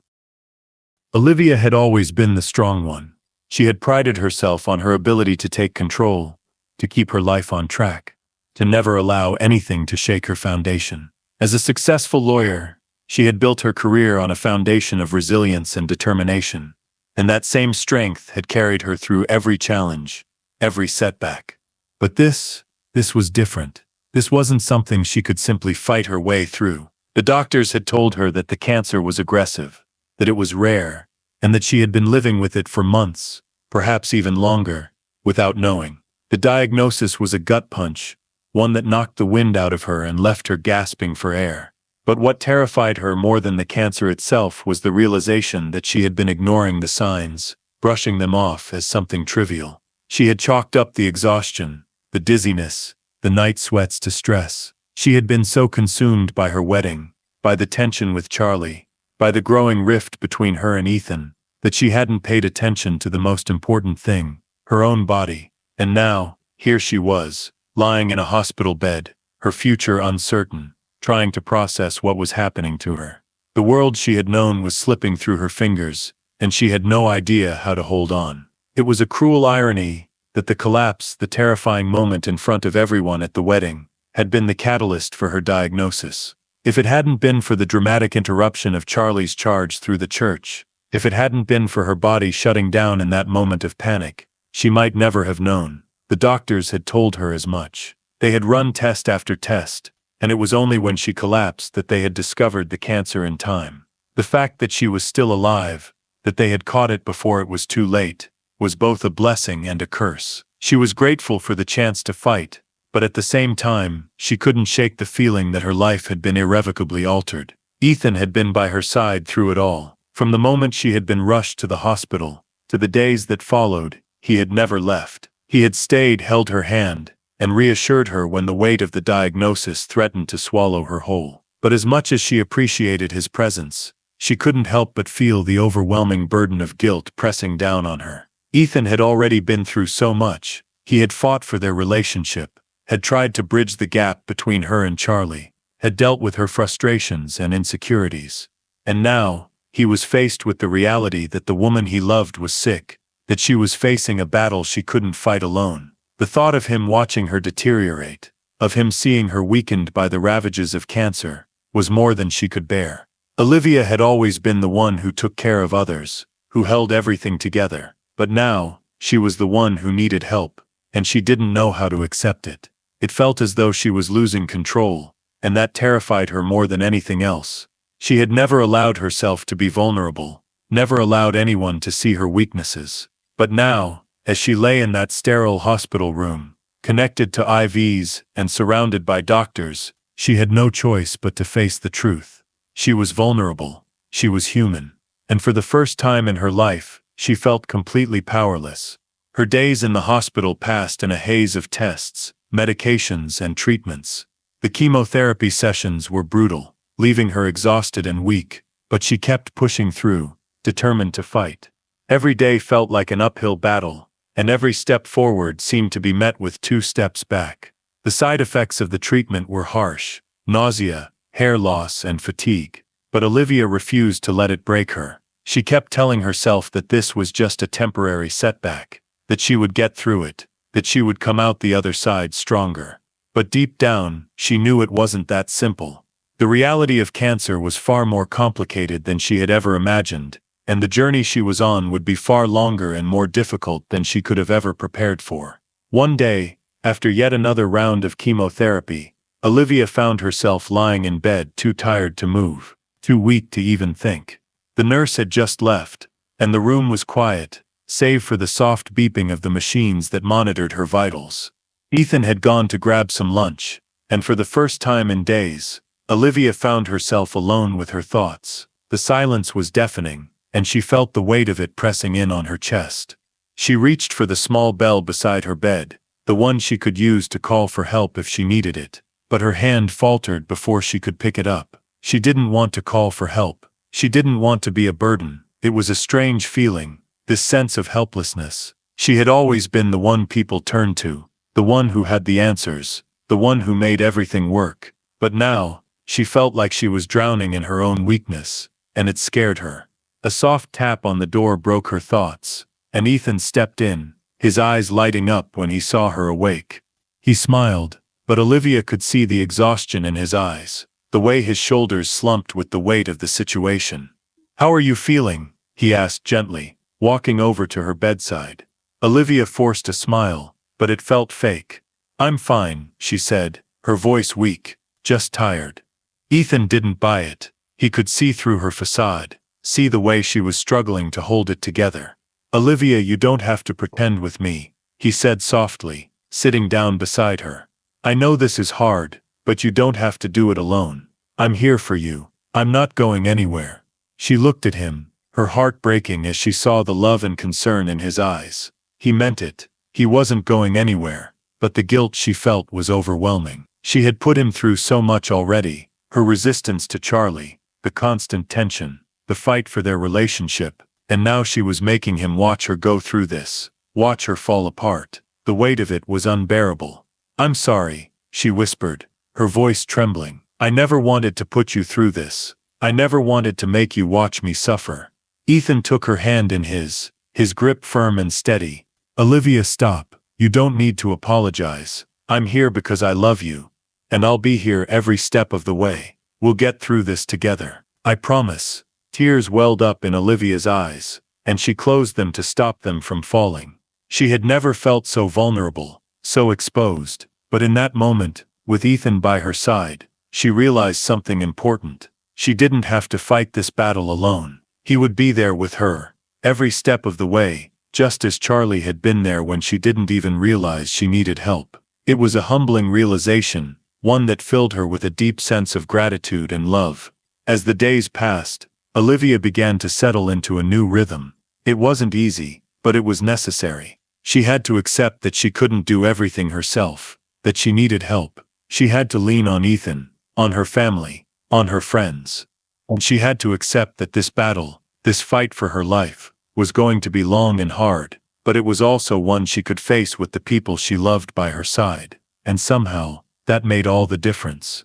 Olivia had always been the strong one. She had prided herself on her ability to take control, to keep her life on track, to never allow anything to shake her foundation. As a successful lawyer, she had built her career on a foundation of resilience and determination, and that same strength had carried her through every challenge, every setback. But this was different. This wasn't something she could simply fight her way through. The doctors had told her that the cancer was aggressive, that it was rare, and that she had been living with it for months, perhaps even longer, without knowing. The diagnosis was a gut punch, one that knocked the wind out of her and left her gasping for air. But what terrified her more than the cancer itself was the realization that she had been ignoring the signs, brushing them off as something trivial. She had chalked up the exhaustion, the dizziness, the night sweats to stress. She had been so consumed by her wedding, by the tension with Charlie, by the growing rift between her and Ethan, that she hadn't paid attention to the most important thing, her own body. And now, here she was, lying in a hospital bed, her future uncertain, trying to process what was happening to her. The world she had known was slipping through her fingers, and she had no idea how to hold on. It was a cruel irony that the collapse, the terrifying moment in front of everyone at the wedding, had been the catalyst for her diagnosis. If it hadn't been for the dramatic interruption of Charlie's charge through the church, if it hadn't been for her body shutting down in that moment of panic, she might never have known. The doctors had told her as much. They had run test after test, and it was only when she collapsed that they had discovered the cancer in time. The fact that she was still alive, that they had caught it before it was too late, was both a blessing and a curse. She was grateful for the chance to fight, but at the same time, she couldn't shake the feeling that her life had been irrevocably altered. Ethan had been by her side through it all. From the moment she had been rushed to the hospital, to the days that followed, he had never left. He had stayed, held her hand, and reassured her when the weight of the diagnosis threatened to swallow her whole. But as much as she appreciated his presence, she couldn't help but feel the overwhelming burden of guilt pressing down on her. Ethan had already been through so much. He had fought for their relationship, had tried to bridge the gap between her and Charlie, had dealt with her frustrations and insecurities. And now, he was faced with the reality that the woman he loved was sick, that she was facing a battle she couldn't fight alone. The thought of him watching her deteriorate, of him seeing her weakened by the ravages of cancer, was more than she could bear. Olivia had always been the one who took care of others, who held everything together, but now, she was the one who needed help, and she didn't know how to accept it. It felt as though she was losing control, and that terrified her more than anything else. She had never allowed herself to be vulnerable, never allowed anyone to see her weaknesses. But now, as she lay in that sterile hospital room, connected to IVs and surrounded by doctors, she had no choice but to face the truth. She was vulnerable, she was human, and for the first time in her life, she felt completely powerless. Her days in the hospital passed in a haze of tests, medications, and treatments. The chemotherapy sessions were brutal, leaving her exhausted and weak, but she kept pushing through, determined to fight. Every day felt like an uphill battle, and every step forward seemed to be met with 2 steps back. The side effects of the treatment were harsh: nausea, hair loss, and fatigue. But Olivia refused to let it break her. She kept telling herself that this was just a temporary setback, that she would get through it, that she would come out the other side stronger. But deep down, she knew it wasn't that simple. The reality of cancer was far more complicated than she had ever imagined, and the journey she was on would be far longer and more difficult than she could have ever prepared for. One day, after yet another round of chemotherapy, Olivia found herself lying in bed, too tired to move, too weak to even think. The nurse had just left, and the room was quiet, save for the soft beeping of the machines that monitored her vitals. Ethan had gone to grab some lunch, and for the first time in days, Olivia found herself alone with her thoughts. The silence was deafening, and she felt the weight of it pressing in on her chest. She reached for the small bell beside her bed, the one she could use to call for help if she needed it, but her hand faltered before she could pick it up. She didn't want to call for help. She didn't want to be a burden. It was a strange feeling, this sense of helplessness. She had always been the one people turned to, the one who had the answers, the one who made everything work. But now, she felt like she was drowning in her own weakness, and it scared her. A soft tap on the door broke her thoughts, and Ethan stepped in, his eyes lighting up when he saw her awake. He smiled, but Olivia could see the exhaustion in his eyes, the way his shoulders slumped with the weight of the situation. "How are you feeling?" he asked gently, walking over to her bedside. Olivia forced a smile, but it felt fake. "I'm fine," she said, her voice weak, "just tired." Ethan didn't buy it. He could see through her facade, see the way she was struggling to hold it together. "Olivia, you don't have to pretend with me," he said softly, sitting down beside her. "I know this is hard, but you don't have to do it alone. I'm here for you. I'm not going anywhere." She looked at him, her heart breaking as she saw the love and concern in his eyes. He meant it. He wasn't going anywhere, but the guilt she felt was overwhelming. She had put him through so much already, her resistance to Charlie, the constant tension, the fight for their relationship, and now she was making him watch her go through this, watch her fall apart. The weight of it was unbearable. "I'm sorry," she whispered, her voice trembling. "I never wanted to put you through this. I never wanted to make you watch me suffer." Ethan took her hand in his grip firm and steady. "Olivia, stop. You don't need to apologize. I'm here because I love you. And I'll be here every step of the way. We'll get through this together. I promise." Tears welled up in Olivia's eyes, and she closed them to stop them from falling. She had never felt so vulnerable, so exposed. But in that moment, with Ethan by her side, she realized something important. She didn't have to fight this battle alone. He would be there with her, every step of the way, just as Charlie had been there when she didn't even realize she needed help. It was a humbling realization, one that filled her with a deep sense of gratitude and love. As the days passed, Olivia began to settle into a new rhythm. It wasn't easy, but it was necessary. She had to accept that she couldn't do everything herself, that she needed help. She had to lean on Ethan, on her family, on her friends. And she had to accept that this battle, this fight for her life, was going to be long and hard, but it was also one she could face with the people she loved by her side. And somehow, that made all the difference.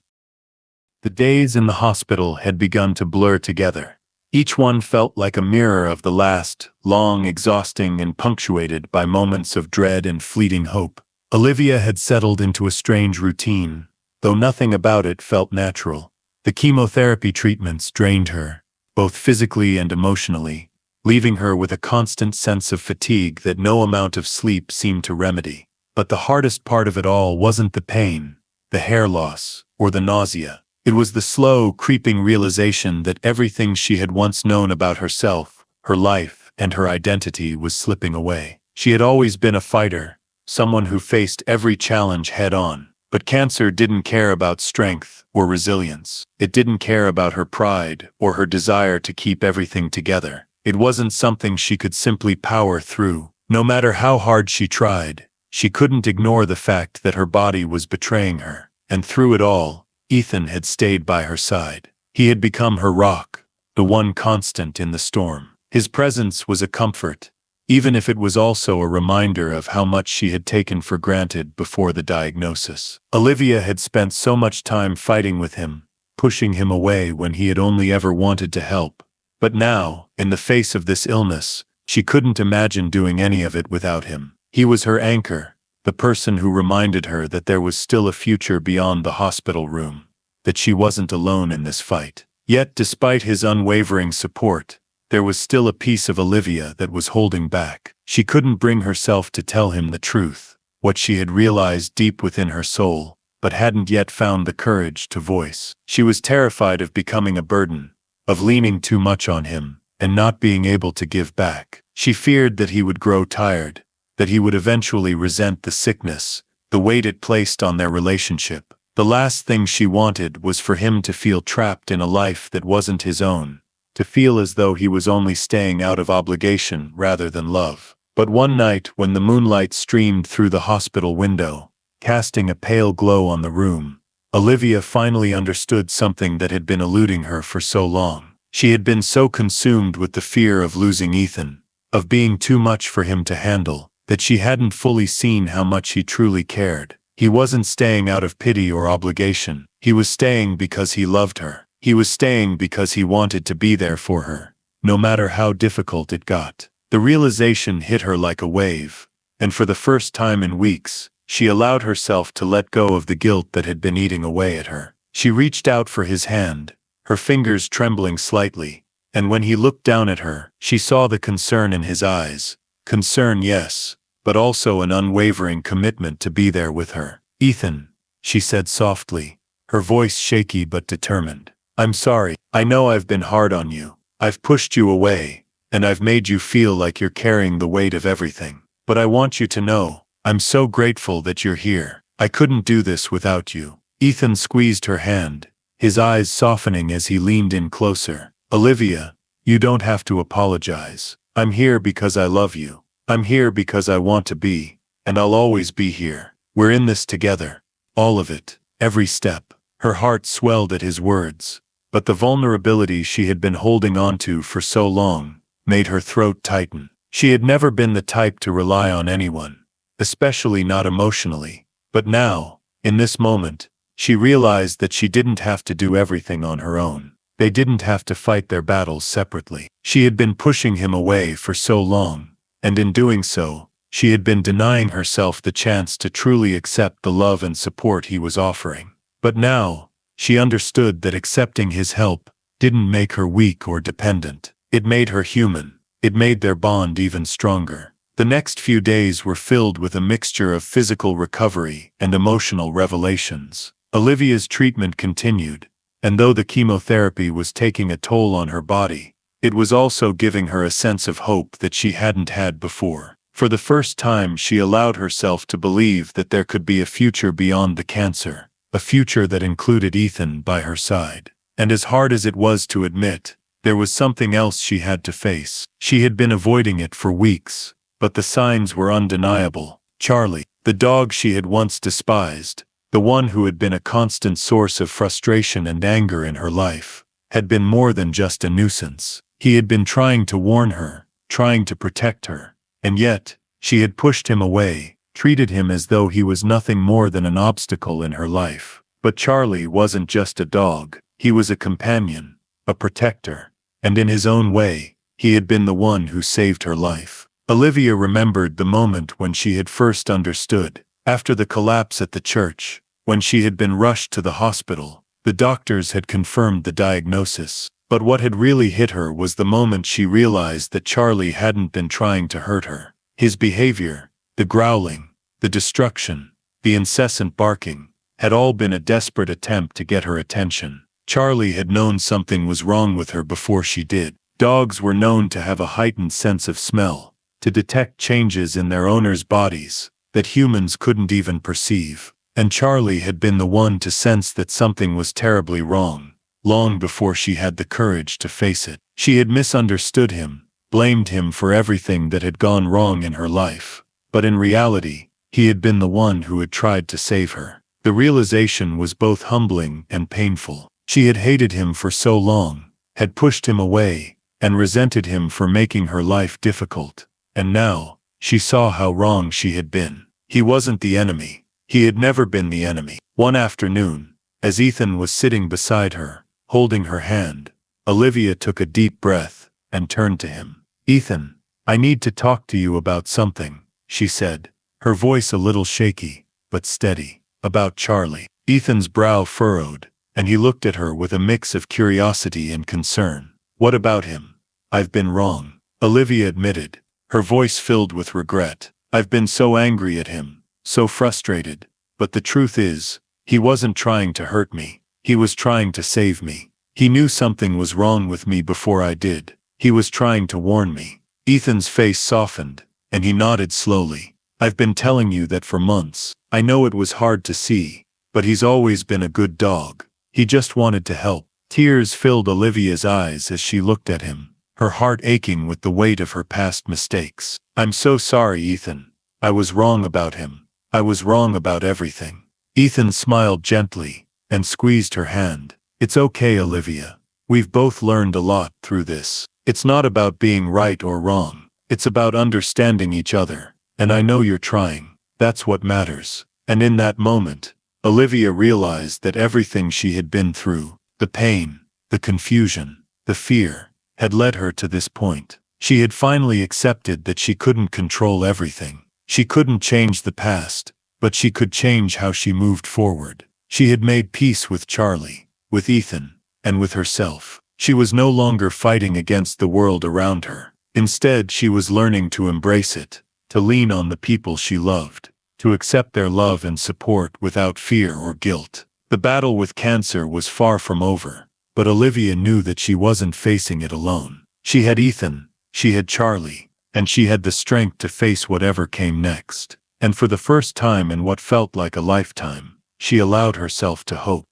The days in the hospital had begun to blur together. Each one felt like a mirror of the last, long, exhausting, and punctuated by moments of dread and fleeting hope. Olivia had settled into a strange routine, though nothing about it felt natural. The chemotherapy treatments drained her, both physically and emotionally, leaving her with a constant sense of fatigue that no amount of sleep seemed to remedy. But the hardest part of it all wasn't the pain, the hair loss, or the nausea. It was the slow, creeping realization that everything she had once known about herself, her life, and her identity was slipping away. She had always been a fighter, someone who faced every challenge head-on. But cancer didn't care about strength or resilience. It didn't care about her pride or her desire to keep everything together. It wasn't something she could simply power through. No matter how hard she tried, she couldn't ignore the fact that her body was betraying her. And through it all, Ethan had stayed by her side. He had become her rock, the one constant in the storm. His presence was a comfort, even if it was also a reminder of how much she had taken for granted before the diagnosis. Olivia had spent so much time fighting with him, pushing him away when he had only ever wanted to help. But now, in the face of this illness, she couldn't imagine doing any of it without him. He was her anchor, the person who reminded her that there was still a future beyond the hospital room, that she wasn't alone in this fight. Yet, despite his unwavering support, there was still a piece of Olivia that was holding back. She couldn't bring herself to tell him the truth, what she had realized deep within her soul, but hadn't yet found the courage to voice. She was terrified of becoming a burden, of leaning too much on him, and not being able to give back. She feared that he would grow tired, that he would eventually resent the sickness, the weight it placed on their relationship. The last thing she wanted was for him to feel trapped in a life that wasn't his own, to feel as though he was only staying out of obligation rather than love. But one night, when the moonlight streamed through the hospital window, casting a pale glow on the room, Olivia finally understood something that had been eluding her for so long. She had been so consumed with the fear of losing Ethan, of being too much for him to handle, that she hadn't fully seen how much he truly cared. He wasn't staying out of pity or obligation. He was staying because he loved her. He was staying because he wanted to be there for her, no matter how difficult it got. The realization hit her like a wave, and for the first time in weeks, she allowed herself to let go of the guilt that had been eating away at her. She reached out for his hand, her fingers trembling slightly, and when he looked down at her, she saw the concern in his eyes. Concern, yes, but also an unwavering commitment to be there with her. "Ethan," she said softly, her voice shaky but determined. "I'm sorry. I know I've been hard on you. I've pushed you away, and I've made you feel like you're carrying the weight of everything. But I want you to know, I'm so grateful that you're here. I couldn't do this without you." Ethan squeezed her hand, his eyes softening as he leaned in closer. "Olivia, you don't have to apologize. I'm here because I love you. I'm here because I want to be, and I'll always be here. We're in this together. All of it, every step." Her heart swelled at his words, but the vulnerability she had been holding onto for so long made her throat tighten. She had never been the type to rely on anyone, especially not emotionally. But now, in this moment, she realized that she didn't have to do everything on her own. They didn't have to fight their battles separately. She had been pushing him away for so long, and in doing so, she had been denying herself the chance to truly accept the love and support he was offering. But now, she understood that accepting his help didn't make her weak or dependent. It made her human. It made their bond even stronger. The next few days were filled with a mixture of physical recovery and emotional revelations. Olivia's treatment continued, and though the chemotherapy was taking a toll on her body, it was also giving her a sense of hope that she hadn't had before. For the first time, she allowed herself to believe that there could be a future beyond the cancer, a future that included Ethan by her side. And as hard as it was to admit, there was something else she had to face. She had been avoiding it for weeks, but the signs were undeniable. Charlie, the dog she had once despised, the one who had been a constant source of frustration and anger in her life, had been more than just a nuisance. He had been trying to warn her, trying to protect her, and yet, she had pushed him away, treated him as though he was nothing more than an obstacle in her life. But Charlie wasn't just a dog, he was a companion, a protector, and in his own way, he had been the one who saved her life. Olivia remembered the moment when she had first understood. After the collapse at the church, when she had been rushed to the hospital, the doctors had confirmed the diagnosis. But what had really hit her was the moment she realized that Charlie hadn't been trying to hurt her. His behavior, the growling, the destruction, the incessant barking, had all been a desperate attempt to get her attention. Charlie had known something was wrong with her before she did. Dogs were known to have a heightened sense of smell, to detect changes in their owners' bodies that humans couldn't even perceive. And Charlie had been the one to sense that something was terribly wrong, long before she had the courage to face it. She had misunderstood him, blamed him for everything that had gone wrong in her life. But in reality, he had been the one who had tried to save her. The realization was both humbling and painful. She had hated him for so long, had pushed him away, and resented him for making her life difficult. And now, she saw how wrong she had been. He wasn't the enemy. He had never been the enemy. One afternoon, as Ethan was sitting beside her, holding her hand, Olivia took a deep breath and turned to him. "Ethan, I need to talk to you about something," she said, her voice a little shaky, but steady. "About Charlie." Ethan's brow furrowed, and he looked at her with a mix of curiosity and concern. "What about him?" "I've been wrong," Olivia admitted, her voice filled with regret. "I've been so angry at him, so frustrated, but the truth is, he wasn't trying to hurt me. He was trying to save me. He knew something was wrong with me before I did. He was trying to warn me." Ethan's face softened, and he nodded slowly. "I've been telling you that for months. I know it was hard to see, but he's always been a good dog. He just wanted to help." Tears filled Olivia's eyes as she looked at him, her heart aching with the weight of her past mistakes. "I'm so sorry, Ethan. I was wrong about him. I was wrong about everything." Ethan smiled gently and squeezed her hand. "It's okay, Olivia. We've both learned a lot through this. It's not about being right or wrong. It's about understanding each other. And I know you're trying. That's what matters." And in that moment, Olivia realized that everything she had been through, the pain, the confusion, the fear, had led her to this point. She had finally accepted that she couldn't control everything. She couldn't change the past, but she could change how she moved forward. She had made peace with Charlie, with Ethan, and with herself. She was no longer fighting against the world around her. Instead, she was learning to embrace it, to lean on the people she loved, to accept their love and support without fear or guilt. The battle with cancer was far from over, but Olivia knew that she wasn't facing it alone. She had Ethan, she had Charlie, and she had the strength to face whatever came next. And for the first time in what felt like a lifetime, she allowed herself to hope.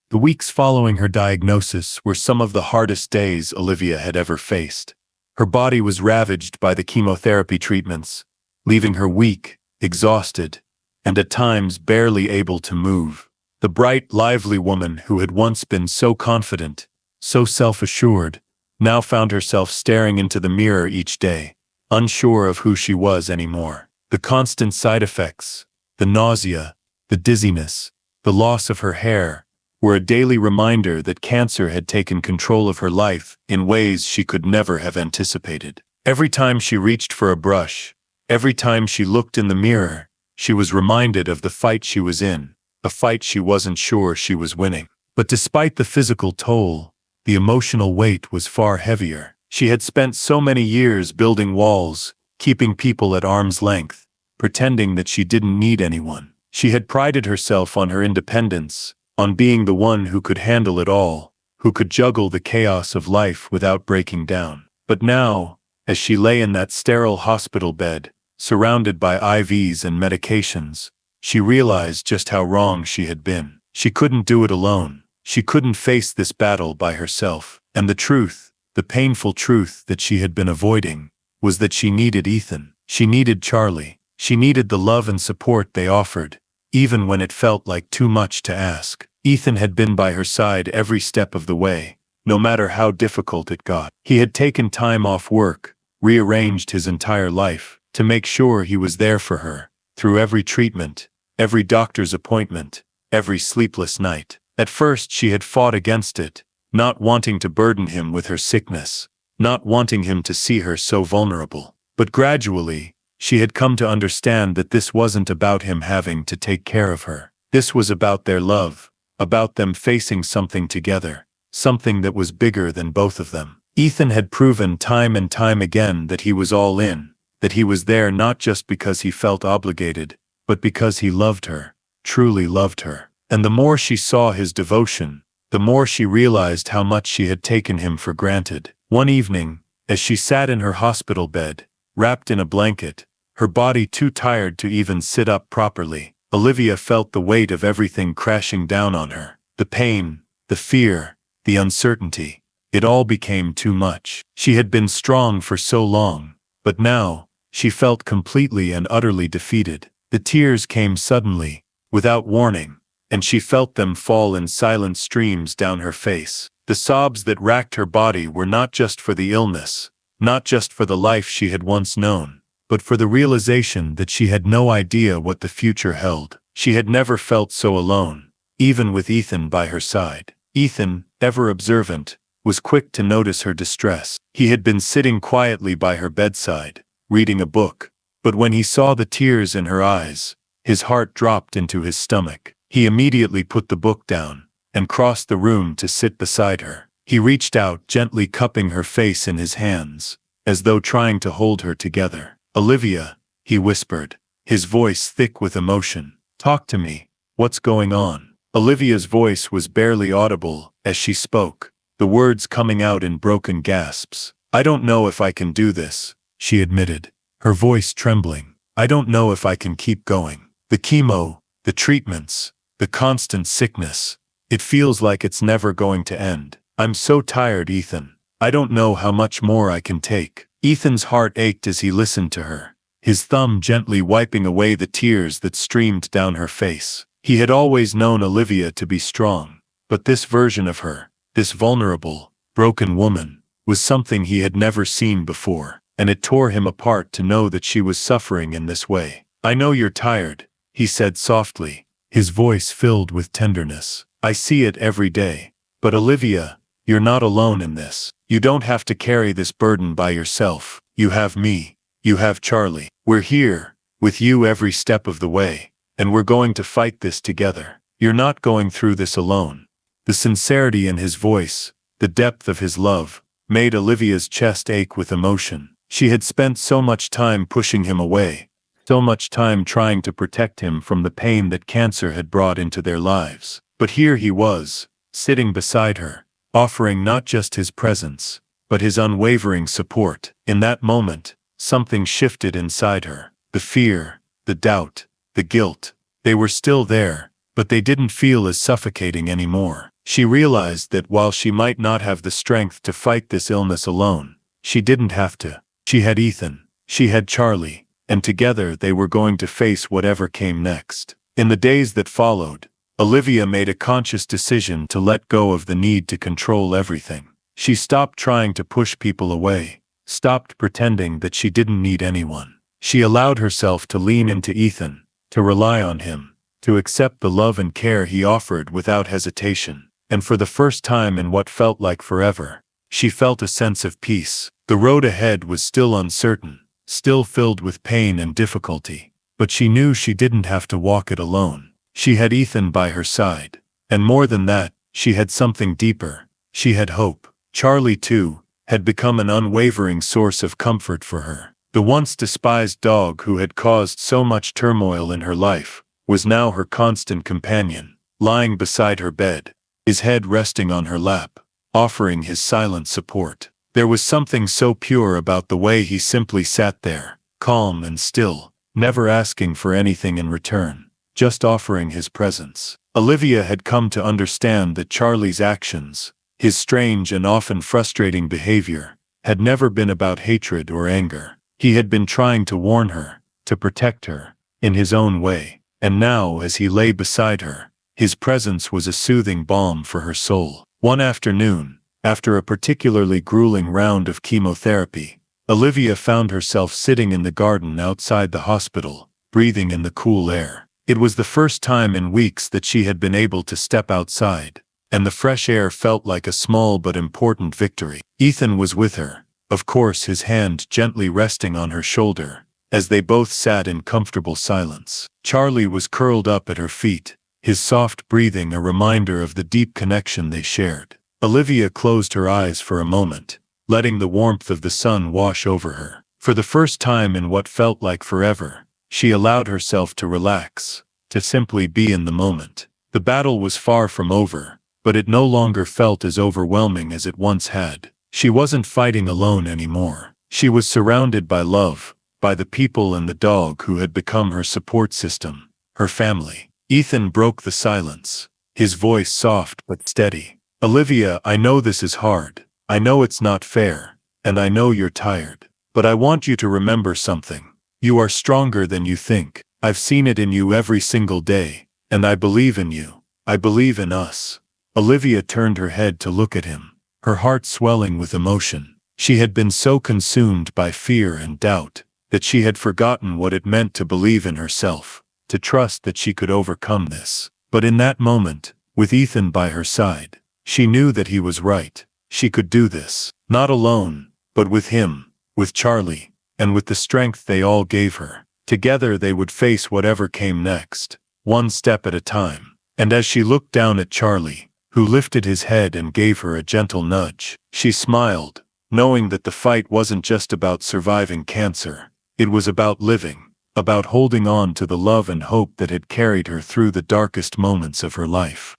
The weeks following her diagnosis were some of the hardest days Olivia had ever faced. Her body was ravaged by the chemotherapy treatments, leaving her weak, exhausted, and at times barely able to move. The bright, lively woman who had once been so confident, so self-assured, now found herself staring into the mirror each day, unsure of who she was anymore. The constant side effects, the nausea, the dizziness, the loss of her hair, were a daily reminder that cancer had taken control of her life in ways she could never have anticipated. Every time she reached for a brush, every time she looked in the mirror, she was reminded of the fight she was in, a fight she wasn't sure she was winning. But despite the physical toll, the emotional weight was far heavier. She had spent so many years building walls, keeping people at arm's length, pretending that she didn't need anyone. She had prided herself on her independence, on being the one who could handle it all, who could juggle the chaos of life without breaking down. But now, as she lay in that sterile hospital bed, surrounded by IVs and medications, she realized just how wrong she had been. She couldn't do it alone. She couldn't face this battle by herself. And the truth, the painful truth that she had been avoiding, was that she needed Ethan. She needed Charlie. She needed the love and support they offered, even when it felt like too much to ask. Ethan had been by her side every step of the way, no matter how difficult it got. He had taken time off work, rearranged his entire life, to make sure he was there for her, through every treatment, every doctor's appointment, every sleepless night. At first she had fought against it, not wanting to burden him with her sickness, not wanting him to see her so vulnerable. But gradually, she had come to understand that this wasn't about him having to take care of her. This was about their love, about them facing something together, something that was bigger than both of them. Ethan had proven time and time again that he was all in, that he was there not just because he felt obligated, but because he loved her, truly loved her. And the more she saw his devotion, the more she realized how much she had taken him for granted. One evening, as she sat in her hospital bed, wrapped in a blanket, her body too tired to even sit up properly, Olivia felt the weight of everything crashing down on her. The pain, the fear, the uncertainty. It all became too much. She had been strong for so long, but now, she felt completely and utterly defeated. The tears came suddenly, without warning, and she felt them fall in silent streams down her face. The sobs that racked her body were not just for the illness, not just for the life she had once known, but for the realization that she had no idea what the future held. She had never felt so alone, even with Ethan by her side. Ethan, ever observant, was quick to notice her distress. He had been sitting quietly by her bedside, reading a book, but when he saw the tears in her eyes, his heart dropped into his stomach. He immediately put the book down and crossed the room to sit beside her. He reached out, gently cupping her face in his hands, as though trying to hold her together. "Olivia," he whispered, his voice thick with emotion. "Talk to me. What's going on?" Olivia's voice was barely audible as she spoke, the words coming out in broken gasps. "I don't know if I can do this," she admitted, her voice trembling. "I don't know if I can keep going. The chemo, the treatments, the constant sickness. It feels like it's never going to end. I'm so tired, Ethan. I don't know how much more I can take." Ethan's heart ached as he listened to her, his thumb gently wiping away the tears that streamed down her face. He had always known Olivia to be strong, but this version of her, this vulnerable, broken woman, was something he had never seen before, and it tore him apart to know that she was suffering in this way. "I know you're tired," he said softly, his voice filled with tenderness. "I see it every day. But Olivia, you're not alone in this. You don't have to carry this burden by yourself. You have me. You have Charlie. We're here, with you every step of the way, and we're going to fight this together. You're not going through this alone." The sincerity in his voice, the depth of his love, made Olivia's chest ache with emotion. She had spent so much time pushing him away, so much time trying to protect him from the pain that cancer had brought into their lives. But here he was, sitting beside her, offering not just his presence, but his unwavering support. In that moment, something shifted inside her. The fear, the doubt, the guilt, they were still there, but they didn't feel as suffocating anymore. She realized that while she might not have the strength to fight this illness alone, she didn't have to. She had Ethan, she had Charlie, and together they were going to face whatever came next. In the days that followed, Olivia made a conscious decision to let go of the need to control everything. She stopped trying to push people away, stopped pretending that she didn't need anyone. She allowed herself to lean into Ethan, to rely on him, to accept the love and care he offered without hesitation. And for the first time in what felt like forever, she felt a sense of peace. The road ahead was still uncertain, still filled with pain and difficulty, but she knew she didn't have to walk it alone. She had Ethan by her side, and more than that, she had something deeper. She had hope. Charlie, too, had become an unwavering source of comfort for her. The once despised dog who had caused so much turmoil in her life was now her constant companion, lying beside her bed, his head resting on her lap, offering his silent support. There was something so pure about the way he simply sat there, calm and still, never asking for anything in return, just offering his presence. Olivia had come to understand that Charlie's actions, his strange and often frustrating behavior, had never been about hatred or anger. He had been trying to warn her, to protect her, in his own way, and now as he lay beside her, his presence was a soothing balm for her soul. One afternoon, after a particularly grueling round of chemotherapy, Olivia found herself sitting in the garden outside the hospital, breathing in the cool air. It was the first time in weeks that she had been able to step outside, and the fresh air felt like a small but important victory. Ethan was with her, of course, his hand gently resting on her shoulder, as they both sat in comfortable silence. Charlie was curled up at her feet, his soft breathing a reminder of the deep connection they shared. Olivia closed her eyes for a moment, letting the warmth of the sun wash over her. For the first time in what felt like forever, she allowed herself to relax, to simply be in the moment. The battle was far from over, but it no longer felt as overwhelming as it once had. She wasn't fighting alone anymore. She was surrounded by love, by the people and the dog who had become her support system, her family. Ethan broke the silence, his voice soft but steady. "Olivia, I know this is hard. I know it's not fair, and I know you're tired. But I want you to remember something. You are stronger than you think. I've seen it in you every single day, and I believe in you. I believe in us." Olivia turned her head to look at him, her heart swelling with emotion. She had been so consumed by fear and doubt that she had forgotten what it meant to believe in herself, to trust that she could overcome this. But in that moment, with Ethan by her side, she knew that he was right. She could do this, not alone, but with him, with Charlie, and with the strength they all gave her. Together they would face whatever came next, one step at a time. And as she looked down at Charlie, who lifted his head and gave her a gentle nudge, she smiled, knowing that the fight wasn't just about surviving cancer. It was about living, about holding on to the love and hope that had carried her through the darkest moments of her life.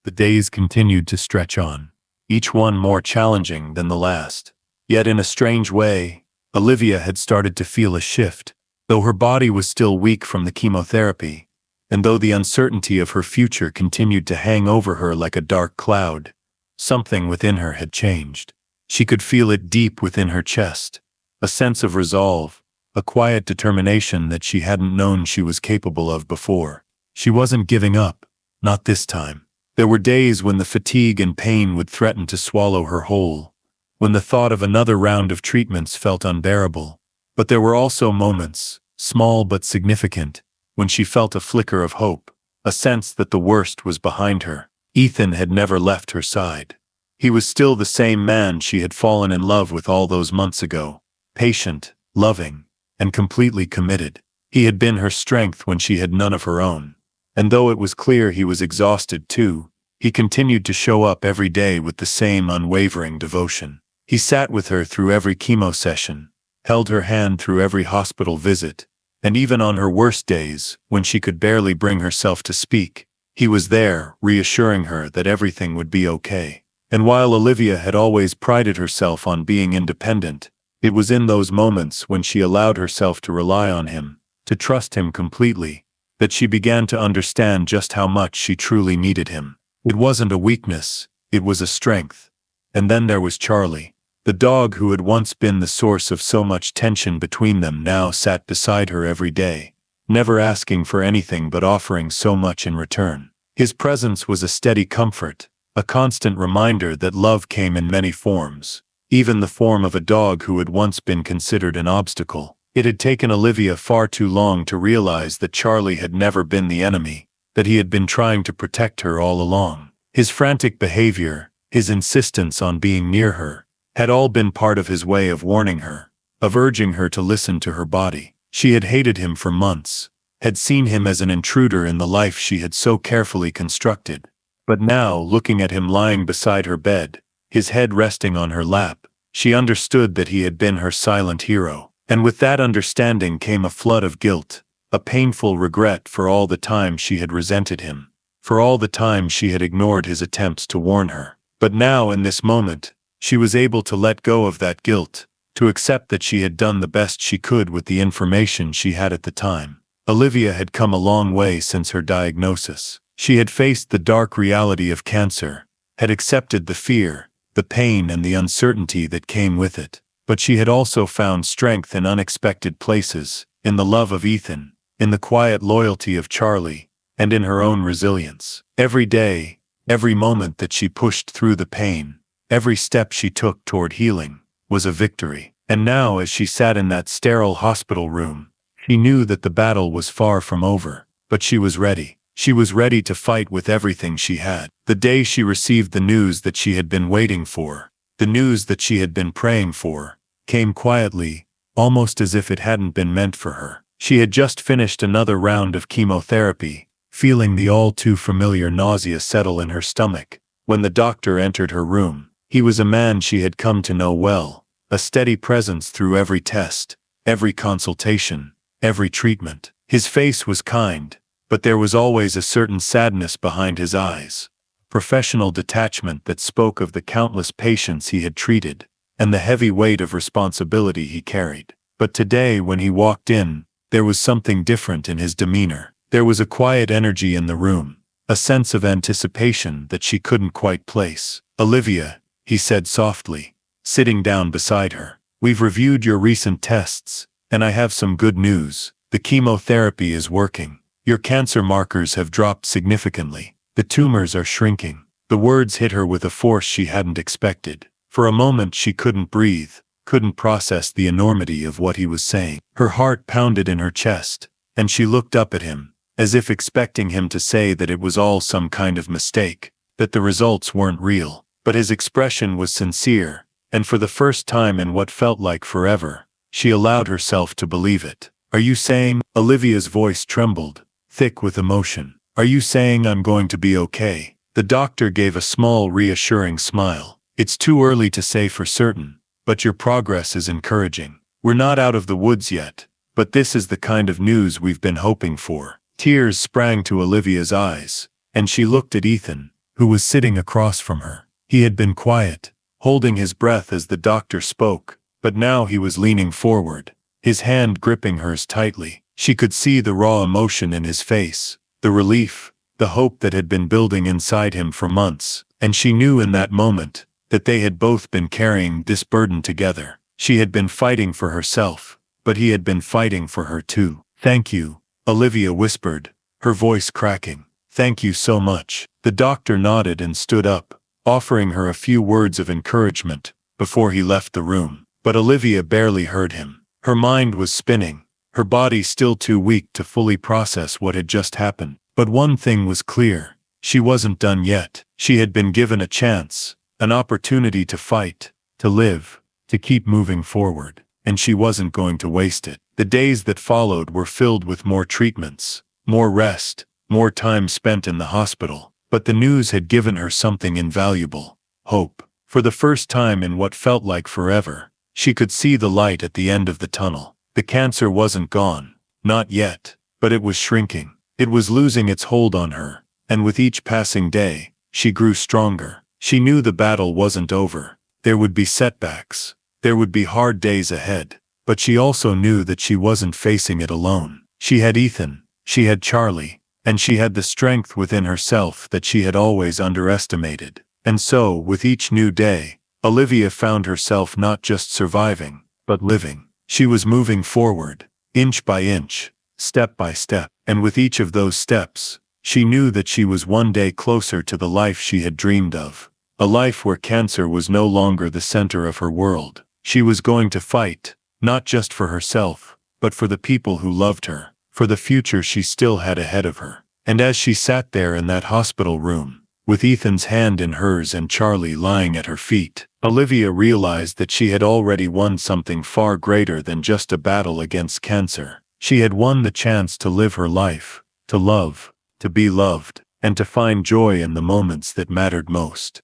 The days continued to stretch on, each one more challenging than the last. Yet in a strange way, Olivia had started to feel a shift. Though her body was still weak from the chemotherapy, and though the uncertainty of her future continued to hang over her like a dark cloud, something within her had changed. She could feel it deep within her chest, a sense of resolve, a quiet determination that she hadn't known she was capable of before. She wasn't giving up, not this time. There were days when the fatigue and pain would threaten to swallow her whole, when the thought of another round of treatments felt unbearable. But there were also moments, small but significant, when she felt a flicker of hope, a sense that the worst was behind her. Ethan had never left her side. He was still the same man she had fallen in love with all those months ago, patient, loving, and completely committed. He had been her strength when she had none of her own. And though it was clear he was exhausted too, he continued to show up every day with the same unwavering devotion. He sat with her through every chemo session, held her hand through every hospital visit, and even on her worst days, when she could barely bring herself to speak, he was there, reassuring her that everything would be okay. And while Olivia had always prided herself on being independent, it was in those moments when she allowed herself to rely on him, to trust him completely, that she began to understand just how much she truly needed him. It wasn't a weakness, it was a strength. And then there was Charlie. The dog who had once been the source of so much tension between them now sat beside her every day, never asking for anything but offering so much in return. His presence was a steady comfort, a constant reminder that love came in many forms, even the form of a dog who had once been considered an obstacle. It had taken Olivia far too long to realize that Charlie had never been the enemy, that he had been trying to protect her all along. His frantic behavior, his insistence on being near her, had all been part of his way of warning her, of urging her to listen to her body. She had hated him for months, had seen him as an intruder in the life she had so carefully constructed. But now, looking at him lying beside her bed, his head resting on her lap, She understood that he had been her silent hero, and with that understanding came a flood of guilt, a painful regret for all the time she had resented him, for all the time she had ignored his attempts to warn her. But now, in this moment, she was able to let go of that guilt, to accept that she had done the best she could with the information she had at the time. Olivia had come a long way since her diagnosis. She had faced the dark reality of cancer, had accepted the fear, the pain and the uncertainty that came with it. But she had also found strength in unexpected places, in the love of Ethan, in the quiet loyalty of Charlie, and in her own resilience. Every day, every moment that she pushed through the pain, every step she took toward healing, was a victory. And now, as she sat in that sterile hospital room, she knew that the battle was far from over, but she was ready. She was ready to fight with everything she had. The day she received the news that she had been waiting for, the news that she had been praying for, came quietly, almost as if it hadn't been meant for her. She had just finished another round of chemotherapy, feeling the all-too-familiar nausea settle in her stomach, when the doctor entered her room. He was a man she had come to know well, a steady presence through every test, every consultation, every treatment. His face was kind, but there was always a certain sadness behind his eyes, professional detachment that spoke of the countless patients he had treated, and the heavy weight of responsibility he carried. But today, when he walked in, there was something different in his demeanor. There was a quiet energy in the room, a sense of anticipation that she couldn't quite place. "Olivia," he said softly, sitting down beside her, "we've reviewed your recent tests, and I have some good news. The chemotherapy is working. Your cancer markers have dropped significantly. The tumors are shrinking." The words hit her with a force she hadn't expected. For a moment she couldn't breathe, couldn't process the enormity of what he was saying. Her heart pounded in her chest, and she looked up at him, as if expecting him to say that it was all some kind of mistake, that the results weren't real. But his expression was sincere, and for the first time in what felt like forever, she allowed herself to believe it. "Are you saying?" Olivia's voice trembled, thick with emotion. "Are you saying I'm going to be okay?" The doctor gave a small, reassuring smile. "It's too early to say for certain, but your progress is encouraging. We're not out of the woods yet, but this is the kind of news we've been hoping for." Tears sprang to Olivia's eyes, and she looked at Ethan, who was sitting across from her. He had been quiet, holding his breath as the doctor spoke, but now he was leaning forward, his hand gripping hers tightly. She could see the raw emotion in his face, the relief, the hope that had been building inside him for months, and she knew in that moment that they had both been carrying this burden together. She had been fighting for herself, but he had been fighting for her too. "Thank you," Olivia whispered, her voice cracking. "Thank you so much." The doctor nodded and stood up, offering her a few words of encouragement before he left the room. But Olivia barely heard him. Her mind was spinning, her body still too weak to fully process what had just happened. But one thing was clear: she wasn't done yet. She had been given a chance, an opportunity to fight, to live, to keep moving forward, and she wasn't going to waste it. The days that followed were filled with more treatments, more rest, more time spent in the hospital. But the news had given her something invaluable: hope. For the first time in what felt like forever, she could see the light at the end of the tunnel. The cancer wasn't gone, not yet, but it was shrinking. It was losing its hold on her, and with each passing day, she grew stronger. She knew the battle wasn't over. There would be setbacks. There would be hard days ahead. But she also knew that she wasn't facing it alone. She had Ethan, she had Charlie, and she had the strength within herself that she had always underestimated. And so, with each new day, Olivia found herself not just surviving, but living. She was moving forward, inch by inch, step by step, and with each of those steps, she knew that she was one day closer to the life she had dreamed of. A life where cancer was no longer the center of her world. She was going to fight, not just for herself, but for the people who loved her, for the future she still had ahead of her. And as she sat there in that hospital room, with Ethan's hand in hers and Charlie lying at her feet, Olivia realized that she had already won something far greater than just a battle against cancer. She had won the chance to live her life, to love, to be loved, and to find joy in the moments that mattered most.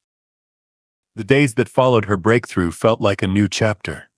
The days that followed her breakthrough felt like a new chapter.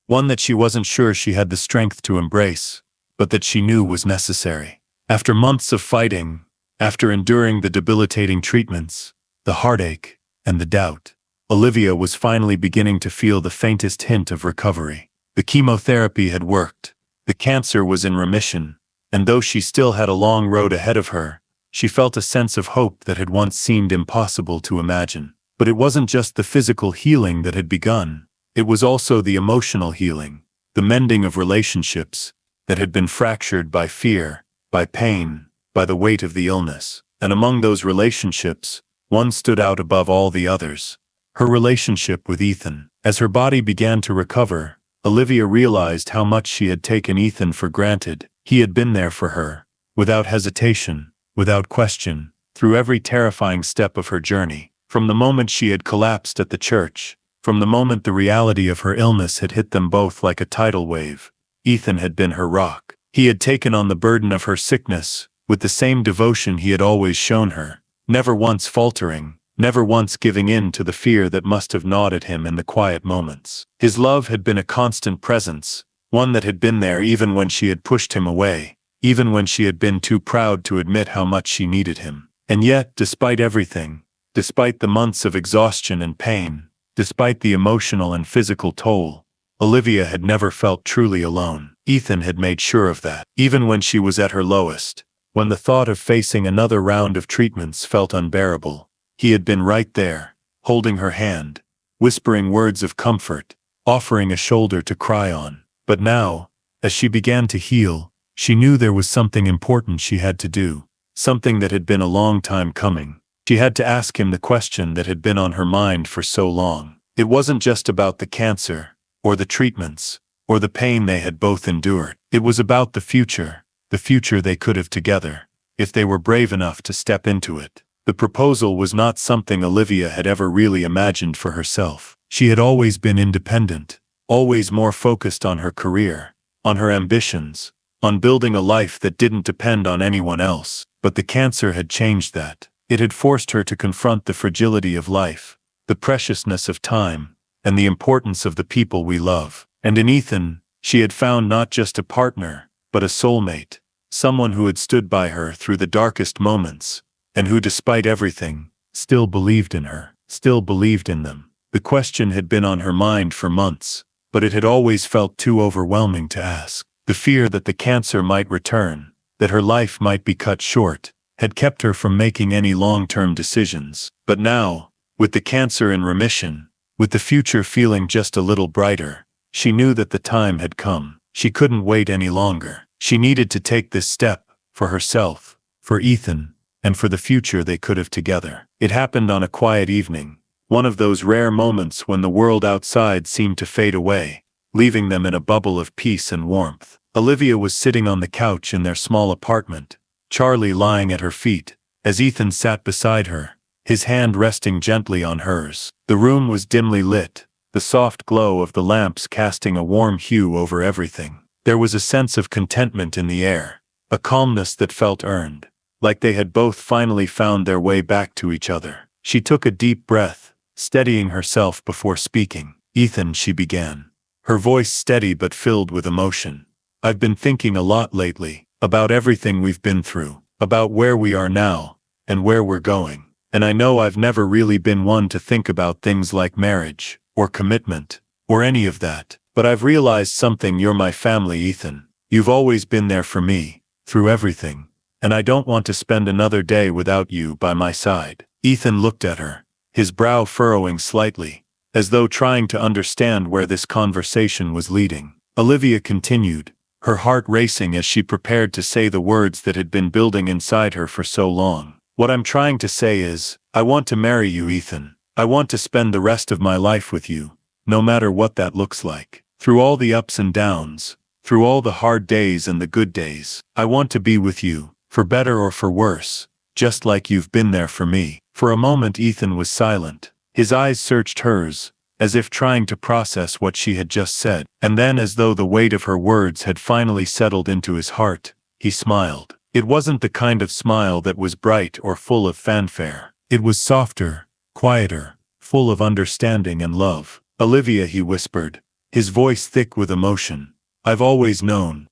One that she wasn't sure she had the strength to embrace, but that she knew was necessary. After months of fighting, after enduring the debilitating treatments, the heartache, and the doubt, Olivia was finally beginning to feel the faintest hint of recovery. The chemotherapy had worked, the cancer was in remission, and though she still had a long road ahead of her, she felt a sense of hope that had once seemed impossible to imagine. But it wasn't just the physical healing that had begun. It was also the emotional healing, the mending of relationships that had been fractured by fear, by pain, by the weight of the illness. And among those relationships, one stood out above all the others: her relationship with Ethan. As her body began to recover, Olivia realized how much she had taken Ethan for granted. He had been there for her, without hesitation, without question, through every terrifying step of her journey. From the moment she had collapsed at the church, from the moment the reality of her illness had hit them both like a tidal wave, Ethan had been her rock. He had taken on the burden of her sickness with the same devotion he had always shown her, never once faltering, never once giving in to the fear that must have gnawed at him in the quiet moments. His love had been a constant presence, one that had been there even when she had pushed him away, even when she had been too proud to admit how much she needed him. And yet, despite everything, despite the months of exhaustion and pain, despite the emotional and physical toll, Olivia had never felt truly alone. Ethan had made sure of that. Even when she was at her lowest, when the thought of facing another round of treatments felt unbearable, he had been right there, holding her hand, whispering words of comfort, offering a shoulder to cry on. But now, as she began to heal, she knew there was something important she had to do, something that had been a long time coming. She had to ask him the question that had been on her mind for so long. It wasn't just about the cancer, or the treatments, or the pain they had both endured. It was about the future they could have together, if they were brave enough to step into it. The proposal was not something Olivia had ever really imagined for herself. She had always been independent, always more focused on her career, on her ambitions, on building a life that didn't depend on anyone else. But the cancer had changed that. It had forced her to confront the fragility of life, the preciousness of time, and the importance of the people we love. And in Ethan, she had found not just a partner, but a soulmate, someone who had stood by her through the darkest moments, and who, despite everything, still believed in her, still believed in them. The question had been on her mind for months, but it had always felt too overwhelming to ask. The fear that the cancer might return, that her life might be cut short, had kept her from making any long-term decisions. But now, with the cancer in remission, with the future feeling just a little brighter, she knew that the time had come. She couldn't wait any longer. She needed to take this step, for herself, for Ethan, and for the future they could have together. It happened on a quiet evening, one of those rare moments when the world outside seemed to fade away, leaving them in a bubble of peace and warmth. Olivia was sitting on the couch in their small apartment, Charlie lying at her feet, as Ethan sat beside her, his hand resting gently on hers. The room was dimly lit, the soft glow of the lamps casting a warm hue over everything. There was a sense of contentment in the air, a calmness that felt earned, like they had both finally found their way back to each other. She took a deep breath, steadying herself before speaking. "Ethan," she began, her voice steady but filled with emotion. "I've been thinking a lot lately, about everything we've been through, about where we are now, and where we're going. And I know I've never really been one to think about things like marriage, or commitment, or any of that. But I've realized something: you're my family, Ethan. You've always been there for me, through everything. And I don't want to spend another day without you by my side." Ethan looked at her, his brow furrowing slightly, as though trying to understand where this conversation was leading. Olivia continued, her heart racing as she prepared to say the words that had been building inside her for so long. "What I'm trying to say is, I want to marry you, Ethan. I want to spend the rest of my life with you, no matter what that looks like. Through all the ups and downs, through all the hard days and the good days, I want to be with you, for better or for worse, just like you've been there for me." For a moment Ethan was silent. His eyes searched hers, as if trying to process what she had just said. And then, as though the weight of her words had finally settled into his heart, he smiled. It wasn't the kind of smile that was bright or full of fanfare. It was softer, quieter, full of understanding and love. "Olivia," he whispered, his voice thick with emotion. I've always known,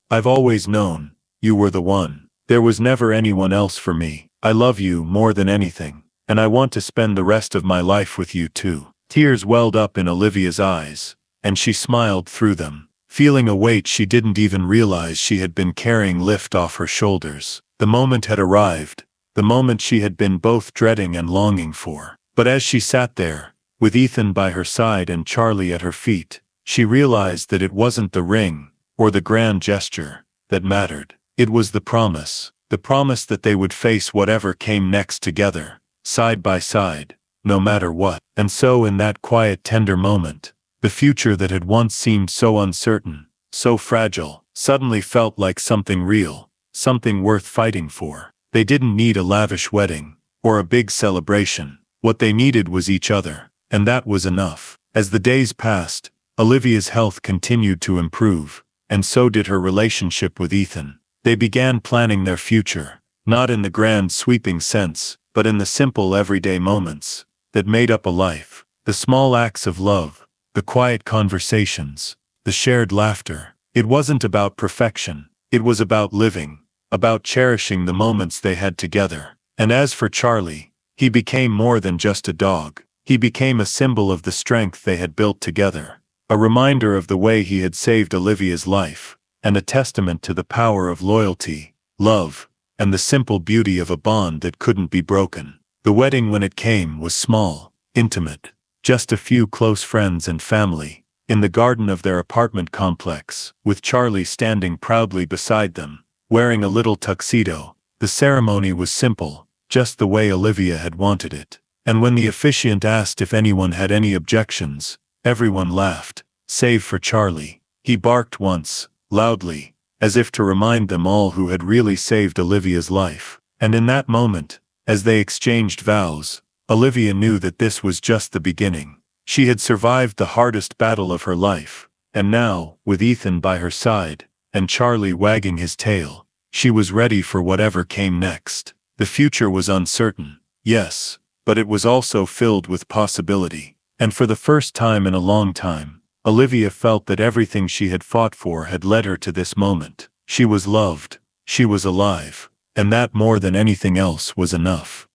you were the one. There was never anyone else for me. I love you more than anything, and I want to spend the rest of my life with you too." Tears welled up in Olivia's eyes, and she smiled through them, feeling a weight she didn't even realize she had been carrying lift off her shoulders. The moment had arrived, the moment she had been both dreading and longing for. But as she sat there, with Ethan by her side and Charlie at her feet, she realized that it wasn't the ring, or the grand gesture, that mattered. It was the promise that they would face whatever came next together, side by side, no matter what. And so in that quiet, tender moment, the future that had once seemed so uncertain, so fragile, suddenly felt like something real, something worth fighting for. They didn't need a lavish wedding, or a big celebration. What they needed was each other, and that was enough. As the days passed, Olivia's health continued to improve, and so did her relationship with Ethan. They began planning their future, not in the grand sweeping sense, but in the simple everyday moments that made up a life. The small acts of love, the quiet conversations, the shared laughter. It wasn't about perfection, it was about living, about cherishing the moments they had together. And as for Charlie, he became more than just a dog. He became a symbol of the strength they had built together, a reminder of the way he had saved Olivia's life, and a testament to the power of loyalty, love, and the simple beauty of a bond that couldn't be broken. The wedding, when it came, was small, intimate, just a few close friends and family, in the garden of their apartment complex, with Charlie standing proudly beside them, wearing a little tuxedo. The ceremony was simple, just the way Olivia had wanted it. And when the officiant asked if anyone had any objections, everyone laughed, save for Charlie. He barked once, loudly, as if to remind them all who had really saved Olivia's life. And in that moment, as they exchanged vows, Olivia knew that this was just the beginning. She had survived the hardest battle of her life, and now, with Ethan by her side, and Charlie wagging his tail, she was ready for whatever came next. The future was uncertain, yes, but it was also filled with possibility. And for the first time in a long time, Olivia felt that everything she had fought for had led her to this moment. She was loved, she was alive, and that more than anything else was enough.